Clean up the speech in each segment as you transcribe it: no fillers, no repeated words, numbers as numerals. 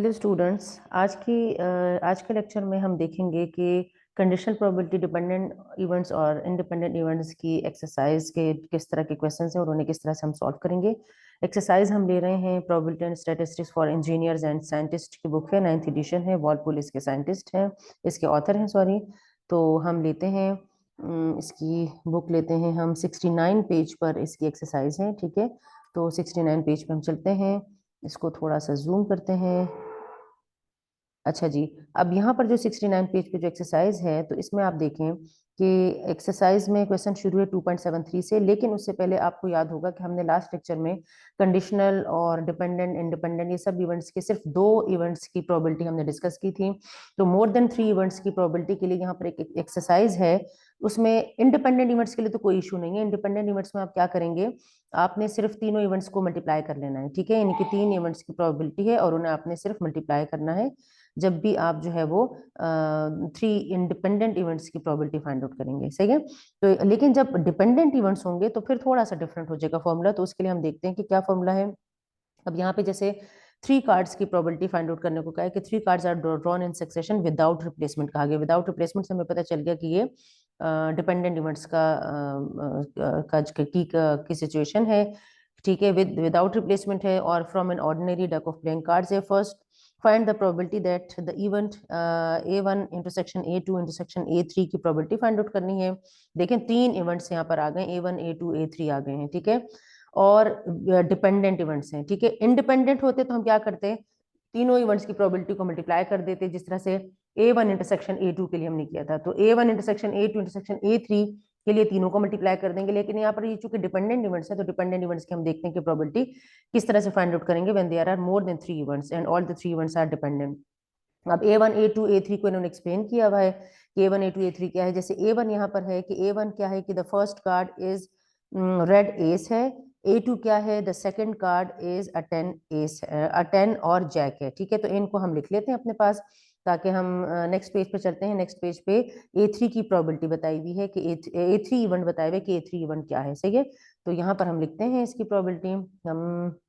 Hello students. आज के lecture में हम देखेंगे कि कंडीशनल प्रोबेबिलिटी डिपेंडेंट इवेंट्स और इंडिपेंडेंट इवेंट्स की एक्सरसाइज के किस तरह के क्वेश्चंस हैं और उन्हें किस तरह से हम सॉल्व करेंगे। एक्सरसाइज हम ले रहे हैं probability and statistics for engineers and scientist की बुक है, 9th एडिशन है। वॉलपुल इसके साइंटिस्ट हैं, इसके ऑथर हैं, सॉरी। तो हम लेते हैं इसकी बुक लेते हैं हम। 69 पेज पर इसकी एक्सरसाइज है, ठीक है। तो 69 पेज पे हम चलते हैं, इसको थोड़ा सा जूम करते हैं। अच्छा जी, अब यहाँ पर जो 69 पेज पे जो एक्सरसाइज है, तो इसमें आप देखें कि एक्सरसाइज में क्वेश्चन शुरू है 2.73 से, लेकिन उससे पहले आपको याद होगा कि हमने लास्ट लेक्चर में कंडीशनल और डिपेंडेंट इंडिपेंडेंट ये सब इवेंट्स के सिर्फ दो इवेंट्स की प्रोबेबिलिटी हमने डिस्कस की थी। तो मोर देन 3 इवेंट्स की प्रोबेबिलिटी के लिए यहाँ पर एक एक्सरसाइज है। उसमें इंडिपेंडेंट इवेंट्स के लिए तो कोई इशू नहीं है। इंडिपेंडेंट इवेंट्स में आप क्या करेंगे, आपने सिर्फ तीनों इवेंट्स को मल्टीप्लाई कर लेना है, ठीक है। यानी कि 3 इवेंट्स की प्रोबेबिलिटी है और उन्हें आपने सिर्फ मल्टीप्लाई करना है जब भी आप जो है वो 3 इंडिपेंडेंट इवेंट्स की प्रोबेबिलिटी फाइंड आउट करेंगे, सही है। तो लेकिन जब डिपेंडेंट इवेंट्स होंगे तो फिर थोड़ा सा डिफरेंट हो जाएगा फॉर्मूला। तो उसके लिए हम देखते हैं कि क्या फॉर्मूला है। अब यहाँ पे जैसे 3 कार्ड्स की प्रोबेबिलिटी फाइंड आउट करने को कहा है कि 3 cards are drawn in succession without replacement कहा गया। विदाउट रिप्लेसमेंट से हमें पता चल गया कि ये डिपेंडेंट इवेंट्स की सिचुएशन है, ठीक है। विदाउट रिप्लेसमेंट है और from an ordinary deck of playing cards है। First find the probability that the event A1 intersection A2 intersection A3 की प्रोबेबिलिटी फाइंड आउट करनी है। देखें 3 इवेंट्स यहाँ पर आ गए, A1 A2 A3 आ गए हैं, ठीक है। और डिपेंडेंट इवेंट्स हैं, ठीक है। इंडिपेंडेंट होते तो हम क्या करते, तीनों इवेंट्स की प्रोबेबिलिटी को मल्टीप्लाई कर देते, जिस तरह से A1 इंटरसेक्शन A2 के लिए हमने किया था। तो A1 intersection A2 intersection A3 के लिए तीनों को मल्टीप्लाई कर देंगे। लेकिन यहाँ पर ये चूंकि डिपेंडेंट इवेंट्स है, तो डिपेंडेंट इवेंट्स की हम देखते हैं कि प्रोबेबिलिटी किस तरह से फाइंड आउट करेंगे when there are more than 3 events and all the 3 events are dependent. अब A1 A2 A3 को इन्होंने एक्सप्लेन किया हुआ है कि A1 A2 A3 क्या है। जैसे A1 यहाँ पर है कि A1 क्या है कि the first card is red ace है। A2 क्या है, the second card is a 10 ace, a 10 or Jack है, ठीक है। तो इनको हम लिख लेते हैं अपने पास ताकि हम नेक्स्ट पेज पे चलते हैं। नेक्स्ट पेज पे A3 की प्रोबेबिलिटी बताई हुई है कि A3 इवेंट बताए हुए कि A3 इवेंट क्या है, सही है। तो यहाँ पर हम लिखते हैं इसकी प्रोबेबिलिटी। हम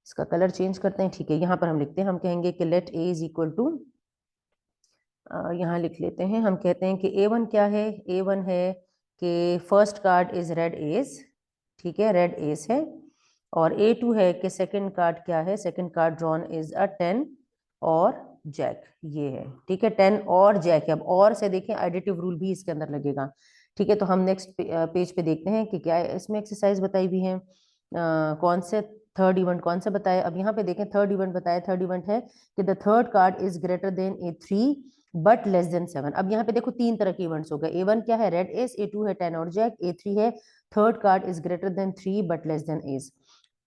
इसका कलर चेंज करते हैं, ठीक है। यहाँ पर हम लिखते हैं, हम कहेंगे कि let A is equal to, यहाँ लिख लेते हैं, हम कहते हैं कि A1 क्या है। A1 है कि first card is red S, ठीक है, रेड एस है। और A2 है कि सेकंड कार्ड क्या है, second card drawn is a 10 or Jack, ये है, ठीक है। 10 और जैक है। अब और से देखें एडिटिव रूल भी इसके अंदर लगेगा, ठीक है। तो हम नेक्स्ट पेज पे देखते हैं कि क्या इसमें एक्सरसाइज बताई हुई है। कौन से थर्ड इवेंट कौन सा बताया। अब यहाँ पे देखें थर्ड इवेंट बताया। थर्ड इवेंट है कि the third card is greater than A3 but less than 7। अब यहाँ पे देखो 3 तरह के इवेंट्स हो गए। A1 क्या है, रेड एस। A2 है 10 और जैक। A3 है third card is greater than 3 but less than S.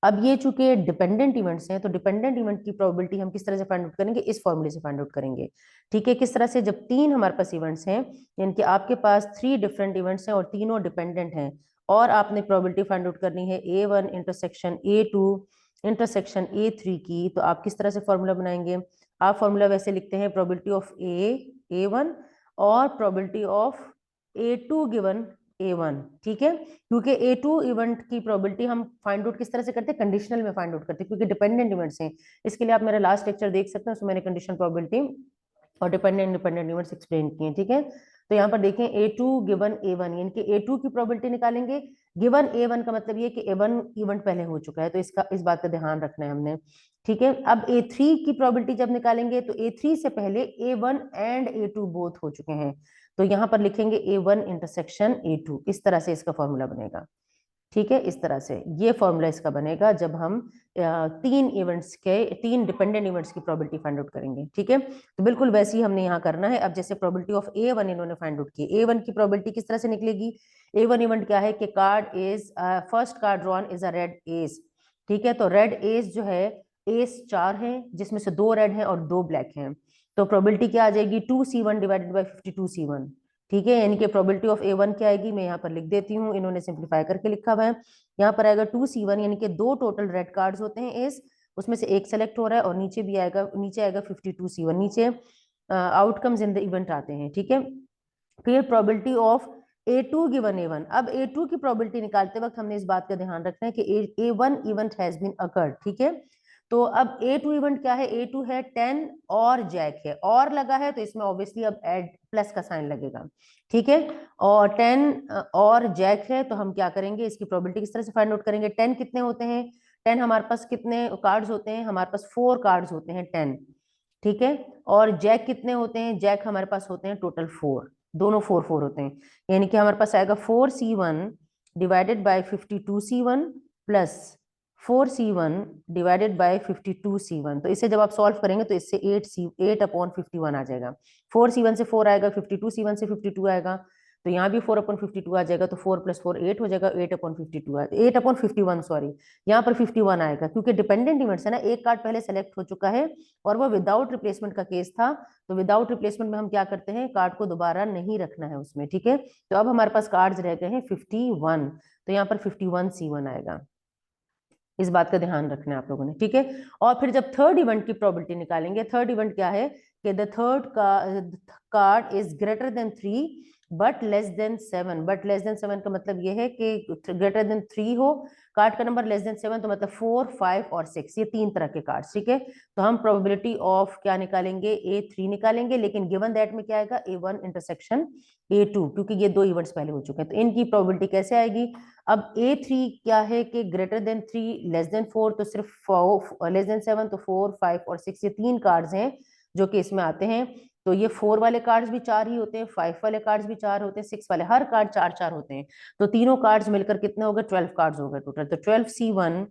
अब ये चूंकि डिपेंडेंट इवेंट्स हैं, तो डिपेंडेंट इवेंट की प्रोबेबिलिटी हम किस तरह से फाइंड आउट करेंगे, इस फॉर्मूले से फाइंड आउट करेंगे, ठीक है। किस तरह से, जब 3 हमारे पास इवेंट्स हैं, यानी कि आपके पास 3 डिफरेंट इवेंट्स हैं और तीनों डिपेंडेंट हैं, और आपने प्रोबेबिलिटी फाइंड आउट करनी है A1 intersection A2 intersection A3 की, तो आप किस तरह से फॉर्मूला बनाएंगे। आप फॉर्मूला वैसे लिखते हैं, प्रोबेबिलिटी ऑफ A1 और probability of A2 given A1, ठीक है। क्योंकि A2 इवेंट की प्रोबेबिलिटी हम फाइंड आउट किस तरह से करते हैं, कंडीशनल में फाइंड आउट करते हैं, क्योंकि डिपेंडेंट इवेंट्स हैं। इसके लिए आप मेरा लास्ट लेक्चर देख सकते हैं, उसमें मैंने कंडीशनल प्रोबेबिलिटी और डिपेंडेंट इंडिपेंडेंट इवेंट्स एक्सप्लेन किए, ठीक है। तो यहाँ पर देखें A2 गिवन A1, यानी कि A2 की प्रोबेबिलिटी निकालेंगे। गिवन A1 का मतलब ये कि A1 इवेंट पहले हो चुका है, तो इस बात का ध्यान रखना है हमने, ठीक है। अब A3 की प्रोबेबिलिटी जब निकालेंगे तो A3 से पहले A1 एंड A2 बोथ हो चुके हैं, तो यहाँ पर लिखेंगे A1 इंटरसेक्शन A2। इस तरह से इसका फॉर्मूला बनेगा, ठीक है। इस तरह से ये फॉर्मूला इसका बनेगा जब हम 3 डिपेंडेंट इवेंट्स की प्रोबेबिलिटी फाइंड आउट करेंगे, ठीक है। तो बिल्कुल वैसे ही हमने यहाँ करना है। अब जैसे प्रोबेबिलिटी ऑफ A1 इन्होंने फाइंड आउट की, A1 की प्रोबेबिलिटी किस तरह से निकलेगी। A1 इवेंट क्या है कि card is first card drawn is a red S, ठीक है। तो रेड एस जो है, एस 4 है जिसमें से 2 रेड हैं और 2 ब्लैक हैं। तो प्रोबेबिलिटी क्या आ जाएगी, 2C1 डिवाइडेड बाई 52C1, ठीक है। यानी कि प्रोबेबिलिटी ऑफ A1 क्या आएगी, मैं यहाँ पर लिख देती हूँ, इन्होंने सिंप्लीफाई करके लिखा हुआ है। यहाँ पर आएगा 2C1, यानी कि 2 टोटल रेड कार्ड्स होते हैं एस, उसमें से एक सेलेक्ट हो रहा है, और नीचे भी आएगा, नीचे आएगा 52C1, नीचे आउटकम्स इन द इवेंट आते हैं, ठीक है। फिर probability of A2 given A1। अब A2 की प्रोबेबिलिटी निकालते वक्त हमने इस बात का ध्यान रखना है कि A1 event has been occurred, ठीक है। तो अब A2 इवेंट क्या है, A2 है 10 और जैक है, और लगा है तो इसमें ऑब्वियसली अब ऐड प्लस का साइन लगेगा, ठीक है। और 10 और जैक है तो हम क्या करेंगे, इसकी प्रोबेबिलिटी किस तरह से फाइंड आउट करेंगे। 10 कितने होते हैं, 10 हमारे पास कितने कार्ड्स होते हैं, हमारे पास 4 कार्ड्स होते हैं 10, ठीक है। और जैक कितने होते हैं, जैक हमारे पास होते हैं टोटल 4, दोनों 4 होते हैं, यानी कि हमारे पास आएगा 4C1 divided by 52C1 plus 4C1 divided by 52C1। तो इसे जब आप सॉल्व करेंगे तो इससे 8/51 आ जाएगा। 4C1 से 4 आएगा, 52C1 से 52 आएगा, तो यहाँ भी 4/52 आ जाएगा, तो 4 + 4 8 हो जाएगा, 8/52 8/51 सॉरी, यहाँ पर 51 आएगा, क्योंकि डिपेंडेंट इवेंट्स है ना, एक कार्ड पहले सेलेक्ट हो चुका है और वो विदाउट रिप्लेसमेंट का केस था, तो विदाउट रिप्लेसमेंट में हम क्या करते हैं, कार्ड को दोबारा नहीं रखना है उसमें, ठीक है। तो अब हमारे पास कार्ड्स रह गए हैं 51, तो यहाँ पर 51C1 आएगा, इस बात का ध्यान रखना है आप लोगों ने, ठीक है। और फिर जब थर्ड इवेंट की प्रोबेबिलिटी निकालेंगे, थर्ड इवेंट क्या है कि the third card is greater than 3 but less than 7। But less than 7 का मतलब ये है कि ग्रेटर देन 3 हो, कार्ड का नंबर लेस देन 7, तो मतलब 4, 5 और 6, ये 3 तरह के कार्ड, ठीक है। तो हम प्रोबेबिलिटी ऑफ क्या निकालेंगे, A3 निकालेंगे, लेकिन गिवन दैट में क्या आएगा, A1 इंटरसेक्शन A2, क्योंकि ये 2 इवेंट्स पहले हो चुके हैं, तो इनकी प्रोबेबिलिटी कैसे आएगी। अब A3 क्या है कि ग्रेटर देन 3 लेस देन 4, तो सिर्फ लेस देन 7, तो 4, 5 और 6, ये 3 कार्ड्स हैं जो कि इसमें आते हैं। तो ये 4 वाले कार्ड्स भी 4 ही होते हैं, 5 वाले कार्ड्स भी 4 होते हैं, 6 वाले, हर कार्ड 4-4 होते हैं, तो तीनों कार्ड्स मिलकर कितने हो गए, 12 कार्ड्स हो गए टोटल। तो 12C1,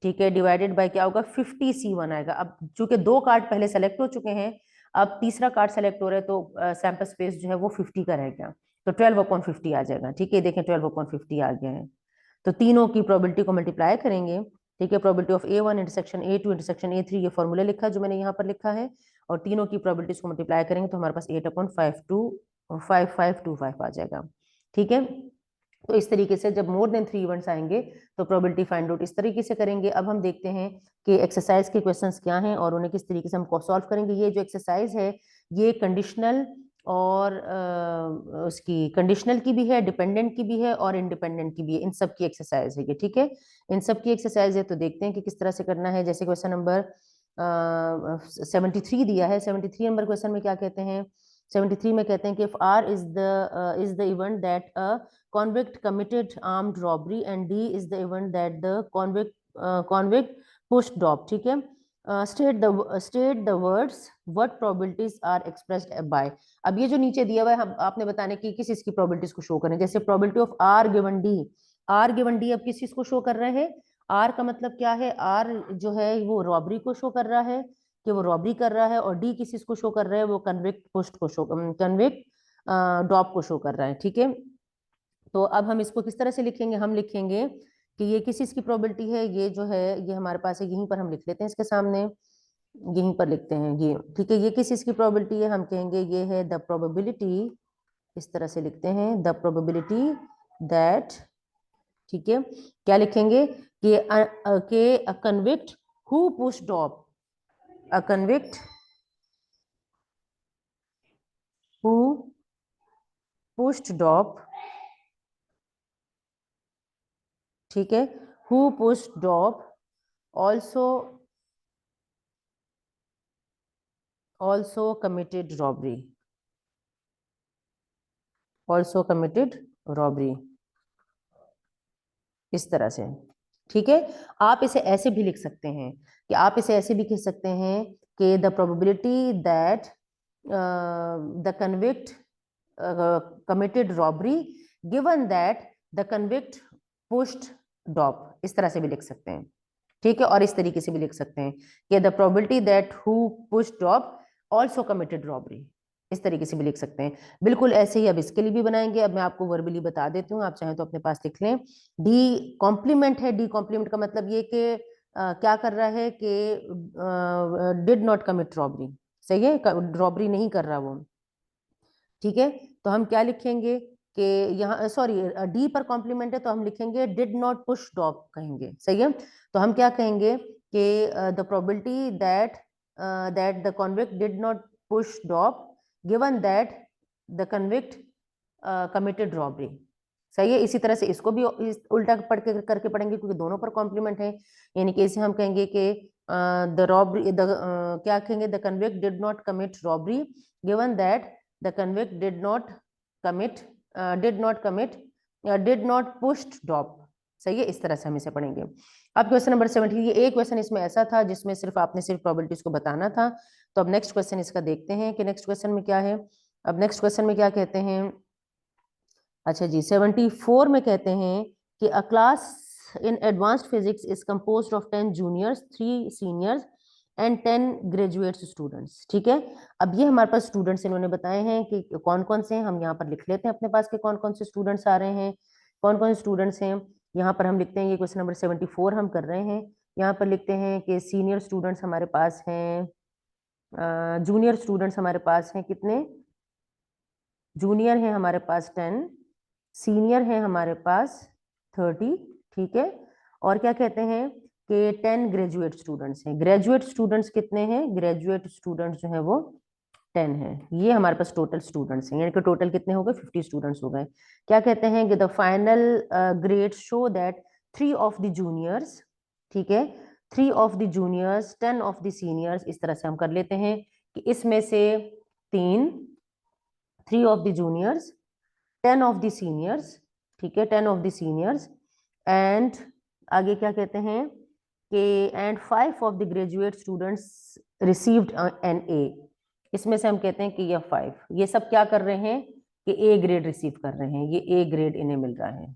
ठीक है, डिवाइडेड बाय क्या होगा, 50C1 आएगा। अब चूंकि 2 कार्ड पहले सेलेक्ट हो चुके हैं, अब तीसरा कार्ड सेलेक्ट हो रहा है, तो सैंपल स्पेस जो है वो 50 का रह गया, तो 12/50 आ जाएगा, ठीक है। देखें 12/50 आ गया है, तो तीनों की प्रोबेबिलिटी को मल्टीप्लाई करेंगे, ठीक है। Probability of A1 intersection A2 intersection A3, ये फॉर्मूला लिखा है जो मैंने यहाँ पर लिखा है, और तीनों की प्रोबेबिलिटीज को मल्टीप्लाई करेंगे तो हमारे पास 8/5525 आ जाएगा, ठीक है। तो इस तरीके से जब मोर देन 3 इवेंट्स आएंगे तो प्रोबेबिलिटी फाइंड आउट इस तरीके से करेंगे। अब हम देखते हैं कि एक्सरसाइज के क्वेश्चंस क्या हैं और उन्हें किस तरीके से हम सॉल्व करेंगे। ये जो एक्सरसाइज है ये कंडीशनल और उसकी कंडीशनल की भी है, डिपेंडेंट की भी है और इंडिपेंडेंट की भी है, इन सब की एक्सरसाइज है ये, ठीक है। इन सब की एक्सरसाइज है, तो देखते हैं कि किस तरह से करना है। जैसे क्वेश्चन नंबर 73 दिया है, 73 नंबर क्वेश्चन में क्या कहते हैं, 73 में कहते हैं कि if R is the event that a convict committed armed robbery and D is the event that the convict pushed dop, ठीक है। state the words what probabilities are expressed by। अब ये जो नीचे दिया हुआ है, हम आपने बताने की किस चीज की प्रोबेबिलिटीज को शो करें। जैसे probability of R given D, R given D अब किस चीज को शो कर रहे हैं, R का मतलब क्या है, R जो है वो रॉबरी को शो कर रहा है कि वो रॉबरी कर रहा है, और डी किस चीज को शो कर रहा है, वो कन्विक्ट पुस्ट को शो, कन्विक्ट डॉप को शो कर रहा है, ठीक है। तो अब हम इसको किस तरह से लिखेंगे, हम लिखेंगे कि ये किस चीज की प्रोबेबिलिटी है, ये जो है ये हमारे पास है, यहीं पर हम लिख लेते हैं, इसके सामने यहीं पर लिखते हैं ये, ठीक है। ये किस चीज की प्रोबेबिलिटी है, हम कहेंगे ये है द प्रोबेबिलिटी, इस तरह से लिखते हैं द प्रोबेबिलिटी दैट, ठीक है। क्या लिखेंगे कि a convict who push dope, a convict who pushed dop, ठीक है, who pushed dop also committed robbery, also committed robbery, इस तरह से, ठीक है। आप इसे ऐसे भी लिख सकते हैं कि आप इसे ऐसे भी लिख सकते हैं कि the probability that the convict committed robbery given that the convict pushed dop, इस तरह से भी लिख सकते हैं, ठीक है। और इस तरीके से भी लिख सकते हैं कि the probability that who pushed dop also committed robbery, इस तरीके से भी लिख सकते हैं। बिल्कुल ऐसे ही अब इसके लिए भी बनाएंगे। अब मैं आपको वर्बली बता देती हूँ, आप चाहें तो अपने पास लिख लें। डी कॉम्प्लीमेंट है, डी कॉम्प्लीमेंट का मतलब ये कि क्या कर रहा है कि डिड नॉट कमिट रॉबरी, सही है, रॉबरी नहीं कर रहा वो, ठीक है। तो हम क्या लिखेंगे कि यहाँ सॉरी डी पर कॉम्प्लीमेंट है तो हम लिखेंगे डिड नॉट पुश डॉप कहेंगे, सही है। तो हम क्या कहेंगे कि the probability that the convict did not push dope given that the convict committed robbery, सही है। इसी तरह से इसको भी उल्टा पढ़ के करके पढ़ेंगे क्योंकि दोनों पर कॉम्प्लीमेंट है। यानी कि इसे हम कहेंगे कि द रॉबरी क्या कहेंगे, the convict did not commit robbery given that the convict commit did not pushed drop. सही है, इस तरह से हम इसे पढ़ेंगे। अब क्वेश्चन नंबर 17, ये एक क्वेश्चन इसमें ऐसा था जिसमें सिर्फ आपने सिर्फ प्रोबेबिलिटीज को बताना था। तो अब नेक्स्ट क्वेश्चन इसका देखते हैं कि नेक्स्ट क्वेश्चन में क्या है। अब नेक्स्ट क्वेश्चन में क्या कहते हैं, अच्छा जी 74 में कहते हैं कि अ class in advanced physics is composed of 10 juniors, 3 seniors and 10 graduate students. ठीक है, अब ये हमारे पास स्टूडेंट्स इन्होंने बताए हैं कि कौन कौन से हैं। हम यहाँ पर लिख लेते हैं अपने पास के कौन कौन से स्टूडेंट्स आ रहे हैं, कौन कौन से स्टूडेंट्स हैं। यहाँ पर हम लिखते हैं, ये क्वेश्चन नंबर 74 हम कर रहे हैं। यहाँ पर लिखते हैं कि सीनियर स्टूडेंट्स हमारे पास हैं, जूनियर स्टूडेंट्स हमारे पास हैं कितने, जूनियर हैं हमारे पास 10, सीनियर है हमारे पास 30। ठीक है, और क्या कहते हैं कि 10 ग्रेजुएट स्टूडेंट्स हैं। ग्रेजुएट स्टूडेंट्स कितने हैं, ग्रेजुएट स्टूडेंट्स जो है वो 10 है। ये हमारे पास टोटल स्टूडेंट्स हैं, यानी कि टोटल कितने हो गए, 50 स्टूडेंट्स हो गए। क्या कहते हैं कि the final grade show that 3 of the juniors, ठीक है, 3 of the juniors 10 of the seniors, इस तरह से हम कर लेते हैं कि इसमें से 3 of the juniors 10 of the seniors, ठीक है, 10 ऑफ द सीनियर्स एंड आगे क्या कहते हैं कि and 5 of the graduate students received an A. इसमें से हम कहते हैं कि ये 5, ये सब क्या कर रहे हैं कि ए ग्रेड रिसीव कर रहे हैं, ये ए ग्रेड इन्हें मिल रहा है।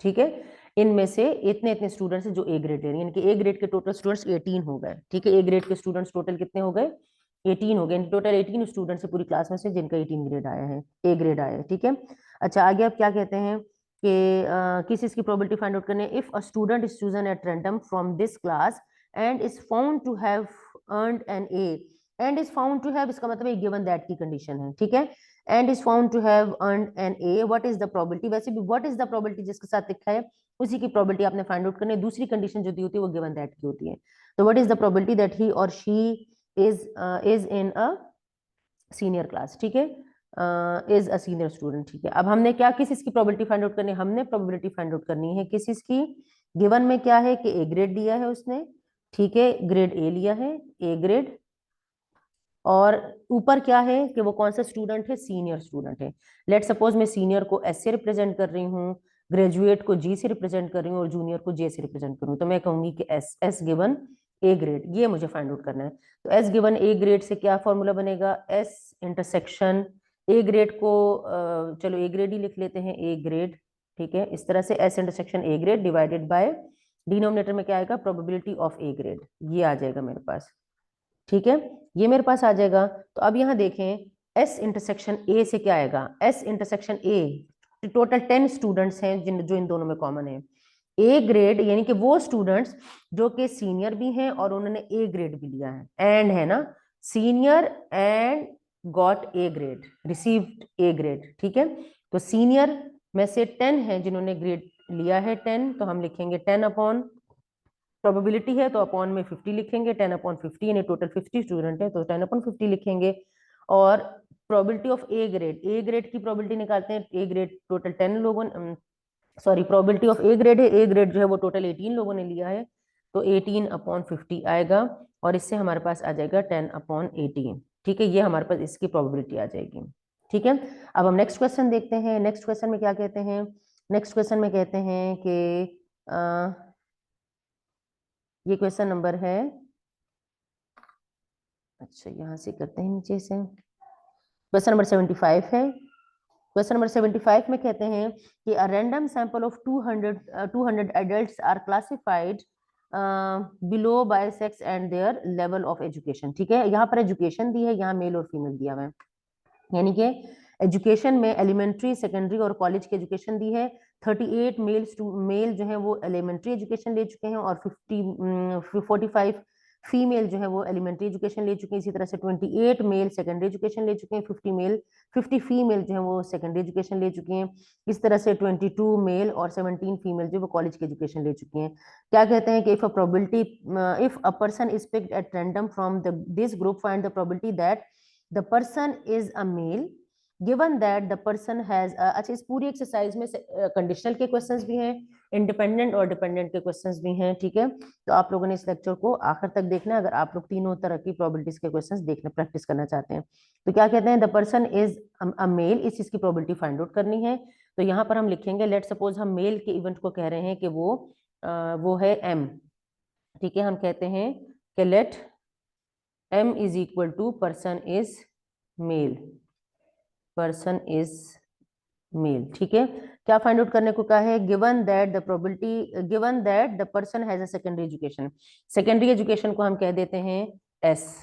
ठीक है, इनमें से इतने इतने स्टूडेंट्स हैं जो ए ग्रेड ले रहे हैं, यानी कि ए ग्रेड के टोटल स्टूडेंट्स 18 हो गए। ठीक है, ए ग्रेड के स्टूडेंट्स टोटल कितने हो गए, 18 हो गए। टोटल 18 स्टूडेंट्स है पूरी क्लास में से जिनका 18 ग्रेड आया है, ए ग्रेड आया है। ठीक है, अच्छा आगे आप क्या कहते हैं कि किस चीज की प्रोबेबिलिटी फाइंड आउट करनी है। If a student is chosen at random from this class and is found to have earned an A, and is found to have इसका मतलब गिवन दैट की कंडीशन है। ठीक है, and is found to have earned an A, what is the probability, वैसे भी what is the probability जिसके साथ लिखा है उसी की प्रोबेबिलिटी आपने फाइंड आउट करनी है। दूसरी कंडीशन जो दी होती है वो गिवन दैट की होती है। तो what is the probability that he or she is in a senior class. ठीक है, इज अ सीनियर स्टूडेंट। ठीक है, अब हमने क्या किस इसकी प्रोबेबिलिटी फाइंड आउट करनी है, हमने प्रोबेबिलिटी फाइंड आउट करनी है किस इसकी, गिवन में क्या है कि ए ग्रेड दिया है उसने, ठीक है, ग्रेड ए लिया है, ए ग्रेड, और ऊपर क्या है कि वो कौन सा स्टूडेंट है, सीनियर स्टूडेंट है। लेट सपोज मैं सीनियर को एस से रिप्रेजेंट कर रही हूँ, ग्रेजुएट को जी से रिप्रेजेंट कर रही हूँ और जूनियर को जे से रिप्रेजेंट कर रही हूँ, तो मैं कहूंगी कि S S given A grade, ये मुझे फाइंड आउट करना है। तो एस गिवन ए ग्रेड से क्या फॉर्मूला बनेगा, एस इंटरसेक्शन ए ग्रेड को चलो ए ग्रेड ही लिख लेते हैं, ए ग्रेड। ठीक है, इस तरह से S intersection A grade divided by denominator में क्या आएगा, प्रोबेबिलिटी ऑफ ए ग्रेड, ये आ जाएगा मेरे पास। ठीक है, ये मेरे पास आ जाएगा। तो अब यहाँ देखें एस इंटरसेक्शन ए से क्या आएगा, S intersection A, total 10 students हैं जो इन दोनों में कॉमन है। ए ग्रेड यानी कि वो स्टूडेंट्स जो कि सीनियर भी हैं और उन्होंने ए ग्रेड भी लिया है, एंड है ना, senior and got A grade, received A grade. ठीक है, तो सीनियर में से 10 हैं जिन्होंने ग्रेड लिया है 10, तो हम लिखेंगे 10 अपॉन प्रोबेबिलिटी है तो अपॉन में 50 लिखेंगे, 10 अपॉन 50 यानी टोटल 50 स्टूडेंट है तो 10 अपॉन 50 लिखेंगे। और probability of A grade, A grade की प्रोबेबिलिटी निकालते हैं, ए ग्रेड टोटल 10 लोगों, sorry probability of A grade है, ए ग्रेड जो है वो टोटल 18 लोगों ने लिया है, तो 18 अपॉन 50 आएगा और इससे हमारे पास आ जाएगा 10 अपॉन 18। ठीक है, ये हमारे पास इसकी प्रोबेबिलिटी आ जाएगी। ठीक है, अब हम नेक्स्ट क्वेश्चन देखते हैं। नेक्स्ट क्वेश्चन में क्या कहते हैं, नेक्स्ट क्वेश्चन में कहते हैं कि ये क्वेश्चन नंबर है, अच्छा यहां से करते हैं नीचे से, क्वेश्चन नंबर 75 है। क्वेश्चन नंबर 75 में कहते हैं कि a random sample of 200 adults are classified below by sex and their level of education. ठीक है, यहाँ पर एजुकेशन दी है, यहाँ मेल और फीमेल दिया हुआ है, यानी कि एजुकेशन में एलिमेंट्री, सेकेंडरी और कॉलेज की एजुकेशन दी है। 38 मेल जो है वो एलिमेंट्री एजुकेशन ले चुके हैं और 45 फीमेल जो है वो एलिमेंट्री एजुकेशन ले चुके हैं। इसी तरह से 28 मेल सेकेंडरी एजुकेशन ले चुके हैं, 50 फीमेल जो है वो सेकेंडरी एजुकेशन ले चुके हैं। इस तरह से 22 मेल और 17 फीमेल जो वो कॉलेज की एजुकेशन ले चुकी हैं। क्या कहते हैं कि if a person is picked eight random from this group, find the probability that the person is a male given that the person has, अच्छा इस पूरी एक्सरसाइज में कंडीशनल के क्वेश्चंस भी हैं, इंडिपेंडेंट और डिपेंडेंट के क्वेश्चंस भी हैं, ठीक है। तो आप लोगों ने इस लेक्चर को आखिर तक देखना है अगर आप लोग तीनों तरह की प्रोबेबिलिटीज के क्वेश्चंस देखना प्रैक्टिस करना चाहते हैं। तो क्या कहते हैं, the person is a male, इस चीज की प्रोबेबिलिटी फाइंड आउट करनी है। तो यहाँ पर हम लिखेंगे, लेट सपोज हम मेल के इवेंट को कह रहे हैं कि वो है एम, ठीक है। हम कहते हैं कि let m is equal to person is male, person is male, ठीक है। क्या फाइंड आउट करने को कहा है, given that the probability, given that the person has a secondary education, secondary education को हम कह देते हैं एस,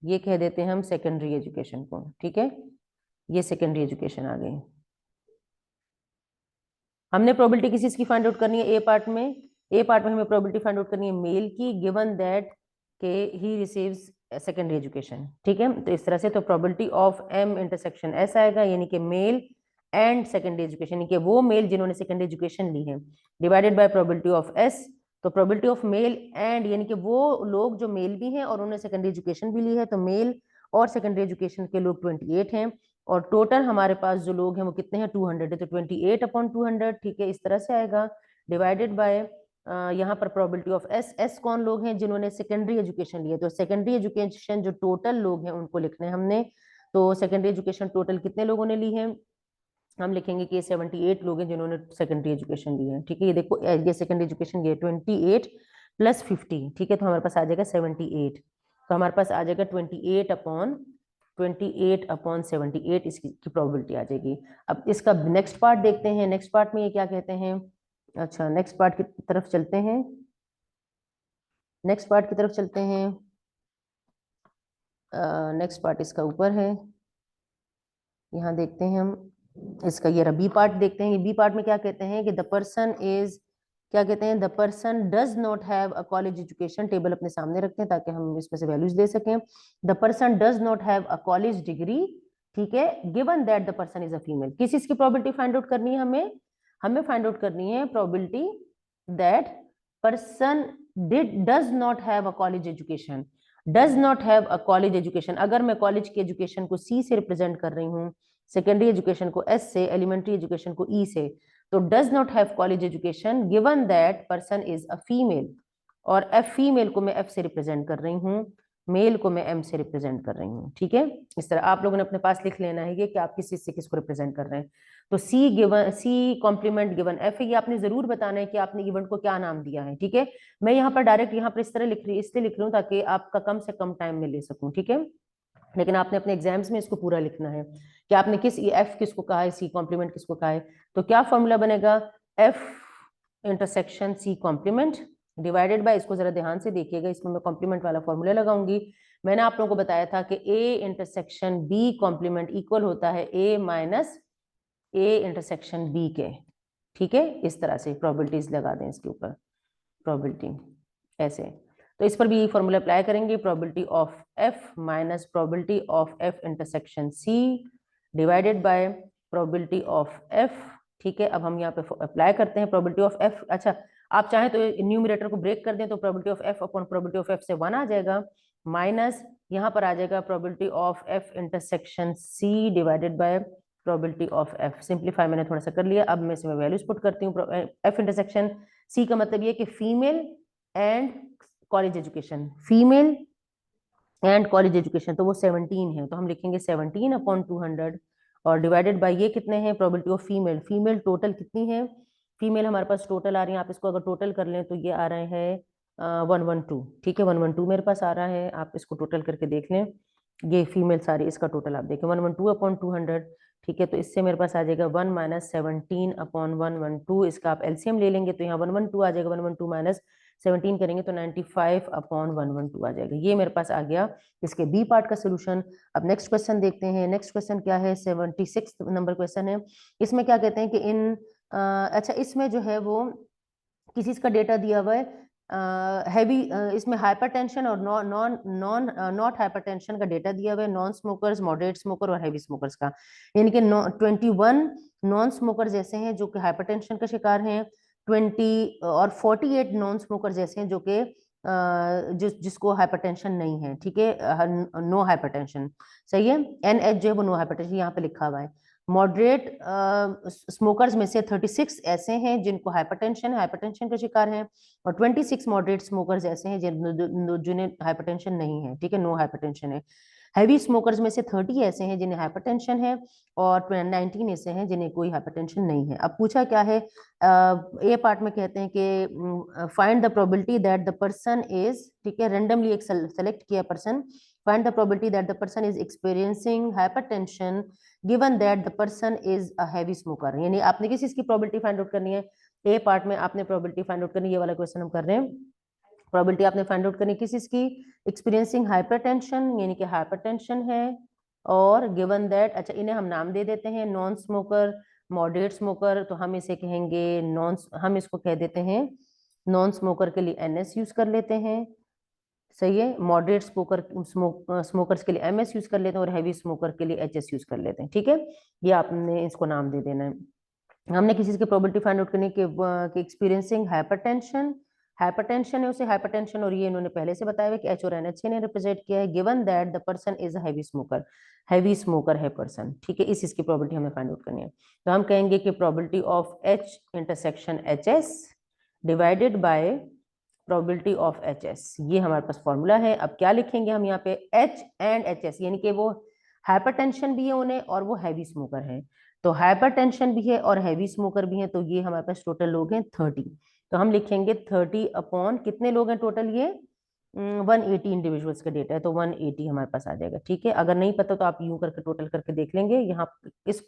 ये कह देते हैं हम सेकेंडरी एजुकेशन को, ठीक है। ये सेकेंडरी एजुकेशन आ गई। हमने प्रोबेबिलिटी किस चीज की फाइंड आउट करनी है, ए पार्ट में, ए पार्ट में हमें प्रोबेबिलिटी फाइंड आउट करनी है मेल की, गिवन दैट के ही रिसीव्स सेकेंडरी एजुकेशन, ठीक है। तो इस तरह से तो probability of M intersection S आएगा, यानी कि मेल एंड सेकेंडरी एजुकेशन, यानी कि वो मेल जिन्होंने सेकेंडरी एजुकेशन ली है, divided by probability of S, तो प्रोबेबिलिटी ऑफ मेल एंड यानी कि वो लोग जो मेल भी हैं और उन्होंने सेकेंडरी एजुकेशन भी ली है, तो मेल और सेकेंडरी एजुकेशन के लोग 28 हैं, और टोटल हमारे पास जो लोग हैं वो कितने हैं, 200 है, तो 28 अपॉन 200, ठीक है, इस तरह से आएगा, डिवाइडेड बाय यहाँ पर प्रोबेबिलिटी ऑफ एस, एस कौन लोग हैं, जिन्होंने सेकेंडरी एजुकेशन ली है, तो सेकेंडरी एजुकेशन जो टोटल लोग हैं उनको लिखने हैं हमने। तो सेकेंडरी एजुकेशन टोटल कितने लोगों ने ली है, हम लिखेंगे कि 78 लोग हैं जिन्होंने सेकेंडरी एजुकेशन ली है, ठीक है। ये देखो ये सेकेंडरी एजुकेशन ये 28 प्लस 50, ठीक है, तो हमारे पास आ जाएगा 78, तो हमारे पास आ जाएगा 28 अपॉन 78, इसकी प्रोबेबिलिटी आ जाएगी। अब इसका नेक्स्ट पार्ट देखते हैं, नेक्स्ट पार्ट में ये क्या कहते हैं, अच्छा नेक्स्ट पार्ट की तरफ चलते हैं, नेक्स्ट पार्ट की तरफ चलते हैं, नेक्स्ट पार्ट इसका ऊपर है, यहाँ देखते हैं हम इसका, ये बी पार्ट देखते हैं। बी पार्ट में क्या कहते हैं कि द पर्सन इज, क्या कहते हैं, the person does not have a college education, table अपने सामने रखते हैं ताकि हम इसमें से वैल्यूज दे सकें। The person does not have a college degree, ठीक है, given that the person is a female, किस चीज की प्रोबेबिलिटी फाइंड आउट करनी है हमें, हमें फाइंड आउट करनी है probability that person does not have a college education, does not have a college education, अगर मैं कॉलेज की एजुकेशन को सी से रिप्रेजेंट कर रही हूँ, सेकेंडरी एजुकेशन को एस से, एलिमेंट्री एजुकेशन को ई से, तो does not have college education given that person is a female, और एफ फीमेल को मैं एफ से रिप्रेजेंट कर रही हूँ, मेल को मैं एम से रिप्रेजेंट कर रही हूँ, ठीक है। इस तरह आप लोगों ने अपने पास लिख लेना है कि आप किस चीज से किसको रिप्रेजेंट कर रहे हैं। तो C given, C complement given F है, ये आपने जरूर बताना है कि आपने इवेंट को क्या नाम दिया है, ठीक है। मैं यहाँ पर डायरेक्ट यहाँ पर इस तरह लिख रही, इसलिए लिख रही हूँ ताकि आपका कम से कम टाइम में ले सकूँ, ठीक है। लेकिन आपने अपने एग्जाम्स में इसको पूरा लिखना है कि आपने किस एफ किसको कहा है, सी कॉम्प्लीमेंट किसको कहा है। तो क्या फॉर्मूला बनेगा, F intersection C complement divided by, इसको जरा ध्यान से देखिएगा, इसमें मैं कॉम्प्लीमेंट वाला फॉर्मूला लगाऊंगी। मैंने आप लोगों को बताया था कि A intersection B complement equal होता है A minus A intersection B के, ठीक है। इस तरह से प्रोबेबिलिटीज लगा दें इसके ऊपर, प्रोबेबिलिटी ऐसे, तो इस पर भी यही फॉर्मूला अप्लाई करेंगे, probability of F minus probability of F intersection C divided by probability of F, ठीक है। अब हम यहाँ पे अप्लाई करते हैं प्रोबेबिलिटी ऑफ एफ, अच्छा आप चाहें तो न्यूमरेटर को ब्रेक कर दें, तो probability of F upon probability of F से 1 आ जाएगा, माइनस यहाँ पर आ जाएगा probability of F intersection C divided by probability of F. Simplify मैंने थोड़ा सा कर लिया, अब मैं इसमें वैल्यूज पुट करती हूँ। एफ इंटरसेक्शन सी का मतलब ये कि female and college education, female and college education, तो वो 17 है, तो हम लिखेंगे 17 अपॉन 200, और डिवाइडेड बाय ये कितने हैं, probability of female, female total कितनी है, फीमेल हमारे पास टोटल आ रही है, आप इसको अगर टोटल कर लें तो ये आ रहे हैं 112, ठीक है, 112 मेरे पास आ रहा है, आप इसको टोटल करके देख लें, ये फीमेल सारी, इसका टोटल आप देखें 112 अपॉन 200, ठीक है। तो इससे मेरे पास आ जाएगा 1 माइनस 17 अपॉन 112, इसका आप एलसीएम ले लेंगे तो यहाँ 112 आ जाएगा, 112 माइनस 17 करेंगे तो 95 अपॉन 112 आ जाएगा, ये मेरे पास आ गया इसके बी पार्ट का सोल्यूशन। अब नेक्स्ट क्वेश्चन देखते हैं, नेक्स्ट क्वेश्चन क्या है, 76 नंबर क्वेश्चन है। इसमें क्या कहते हैं कि अच्छा इसमें जो है वो किसी का डेटा दिया हुआ है, हैवी, इसमें हाइपरटेंशन और नॉट हाइपरटेंशन का डेटा दिया हुआ है, नॉन स्मोकर्स, मॉडरेट स्मोकर और हैवी स्मोकर्स का, यानी कि 21 नॉन स्मोकर्स ऐसे हैं जो कि हाइपरटेंशन का शिकार हैं, 20 और 48 नॉन स्मोकर्स ऐसे हैं जो कि जिसको हाइपरटेंशन नहीं है, ठीक है, नो हाइपरटेंशन, सही है। NH जो है वो नो हाइपरटेंशन यहाँ पे लिखा हुआ है। मॉडरेट स्मोकर्स में से 36 ऐसे हैं जिनको हाइपरटेंशन का शिकार हैं, और 26 मॉडरेट स्मोकर्स ऐसे हैं जिन्हें हाइपरटेंशन नहीं है, ठीक है, नो हाइपरटेंशन है। हैवी स्मोकर्स में से 30 ऐसे हैं जिन्हें हाइपरटेंशन है, और 19 ऐसे हैं जिन्हें कोई हाइपरटेंशन नहीं है। अब पूछा क्या है, ए पार्ट में कहते हैं कि find the probability that the person is, ठीक है, रेंडमली एक सेलेक्ट किया person, find the probability that the person is experiencing hypertension given that the person is a heavy smoker. यानी आपने किस चीज की प्रोबेबिलिटी फाइंड आउट करनी है, ए पार्ट में आपने प्रोबेबिलिटी फाइंड आउट करनी है, ये वाला क्वेश्चन हम कर रहे हैं। प्रोबेबिलिटी आपने फाइंड आउट करनी किस चीज की, एक्सपीरियंसिंग हाइपरटेंशन, यानी कि हाइपरटेंशन है, और गिवन दैट, अच्छा इन्हें हम नाम दे देते हैं, नॉन स्मोकर, मॉडरेट स्मोकर, तो हम इसे कहेंगे हम इसको कह देते हैं नॉन स्मोकर के लिए NS यूज कर लेते हैं, सही है। मॉडरेट स्मोकर्स के लिए MS यूज कर लेते हैं, और हैवी स्मोकर के लिए HS यूज कर लेते हैं, ठीक है। ये आपने इसको नाम दे देना है। हमने किसी चीज की प्रोबेबिलिटी फाइंड आउट करनी कि एक्सपीरियंसिंग हाइपरटेंशन है उसे हाइपरटेंशन, और ये इन्होंने पहले से बताया हुआ कि H और NH ने रिप्रेजेंट किया है, given that the person is heavy smoker है पर्सन, ठीक है। इस चीज की प्रोबेबिलिटी हमें फाइंड आउट करनी है, तो हम कहेंगे कि probability of H intersection HS divided by probability of HS, ये हमारे पास फॉर्मूला है। अब क्या लिखेंगे हम यहाँ पे, H एंड HS, यानी कि वो हाइपरटेंशन भी है उन्हें और वो हैवी स्मोकर है, तो हाइपरटेंशन भी है और हैवी स्मोकर भी है, तो ये हमारे पास टोटल लोग हैं 30। तो हम लिखेंगे 30 अपॉन कितने लोग हैं टोटल, ये 180 इंडिविजुअल्स का डेटा है, तो 180 हमारे पास आ जाएगा, ठीक है। अगर नहीं पता तो आप यूं करके टोटल करके देख लेंगे, यहाँ इस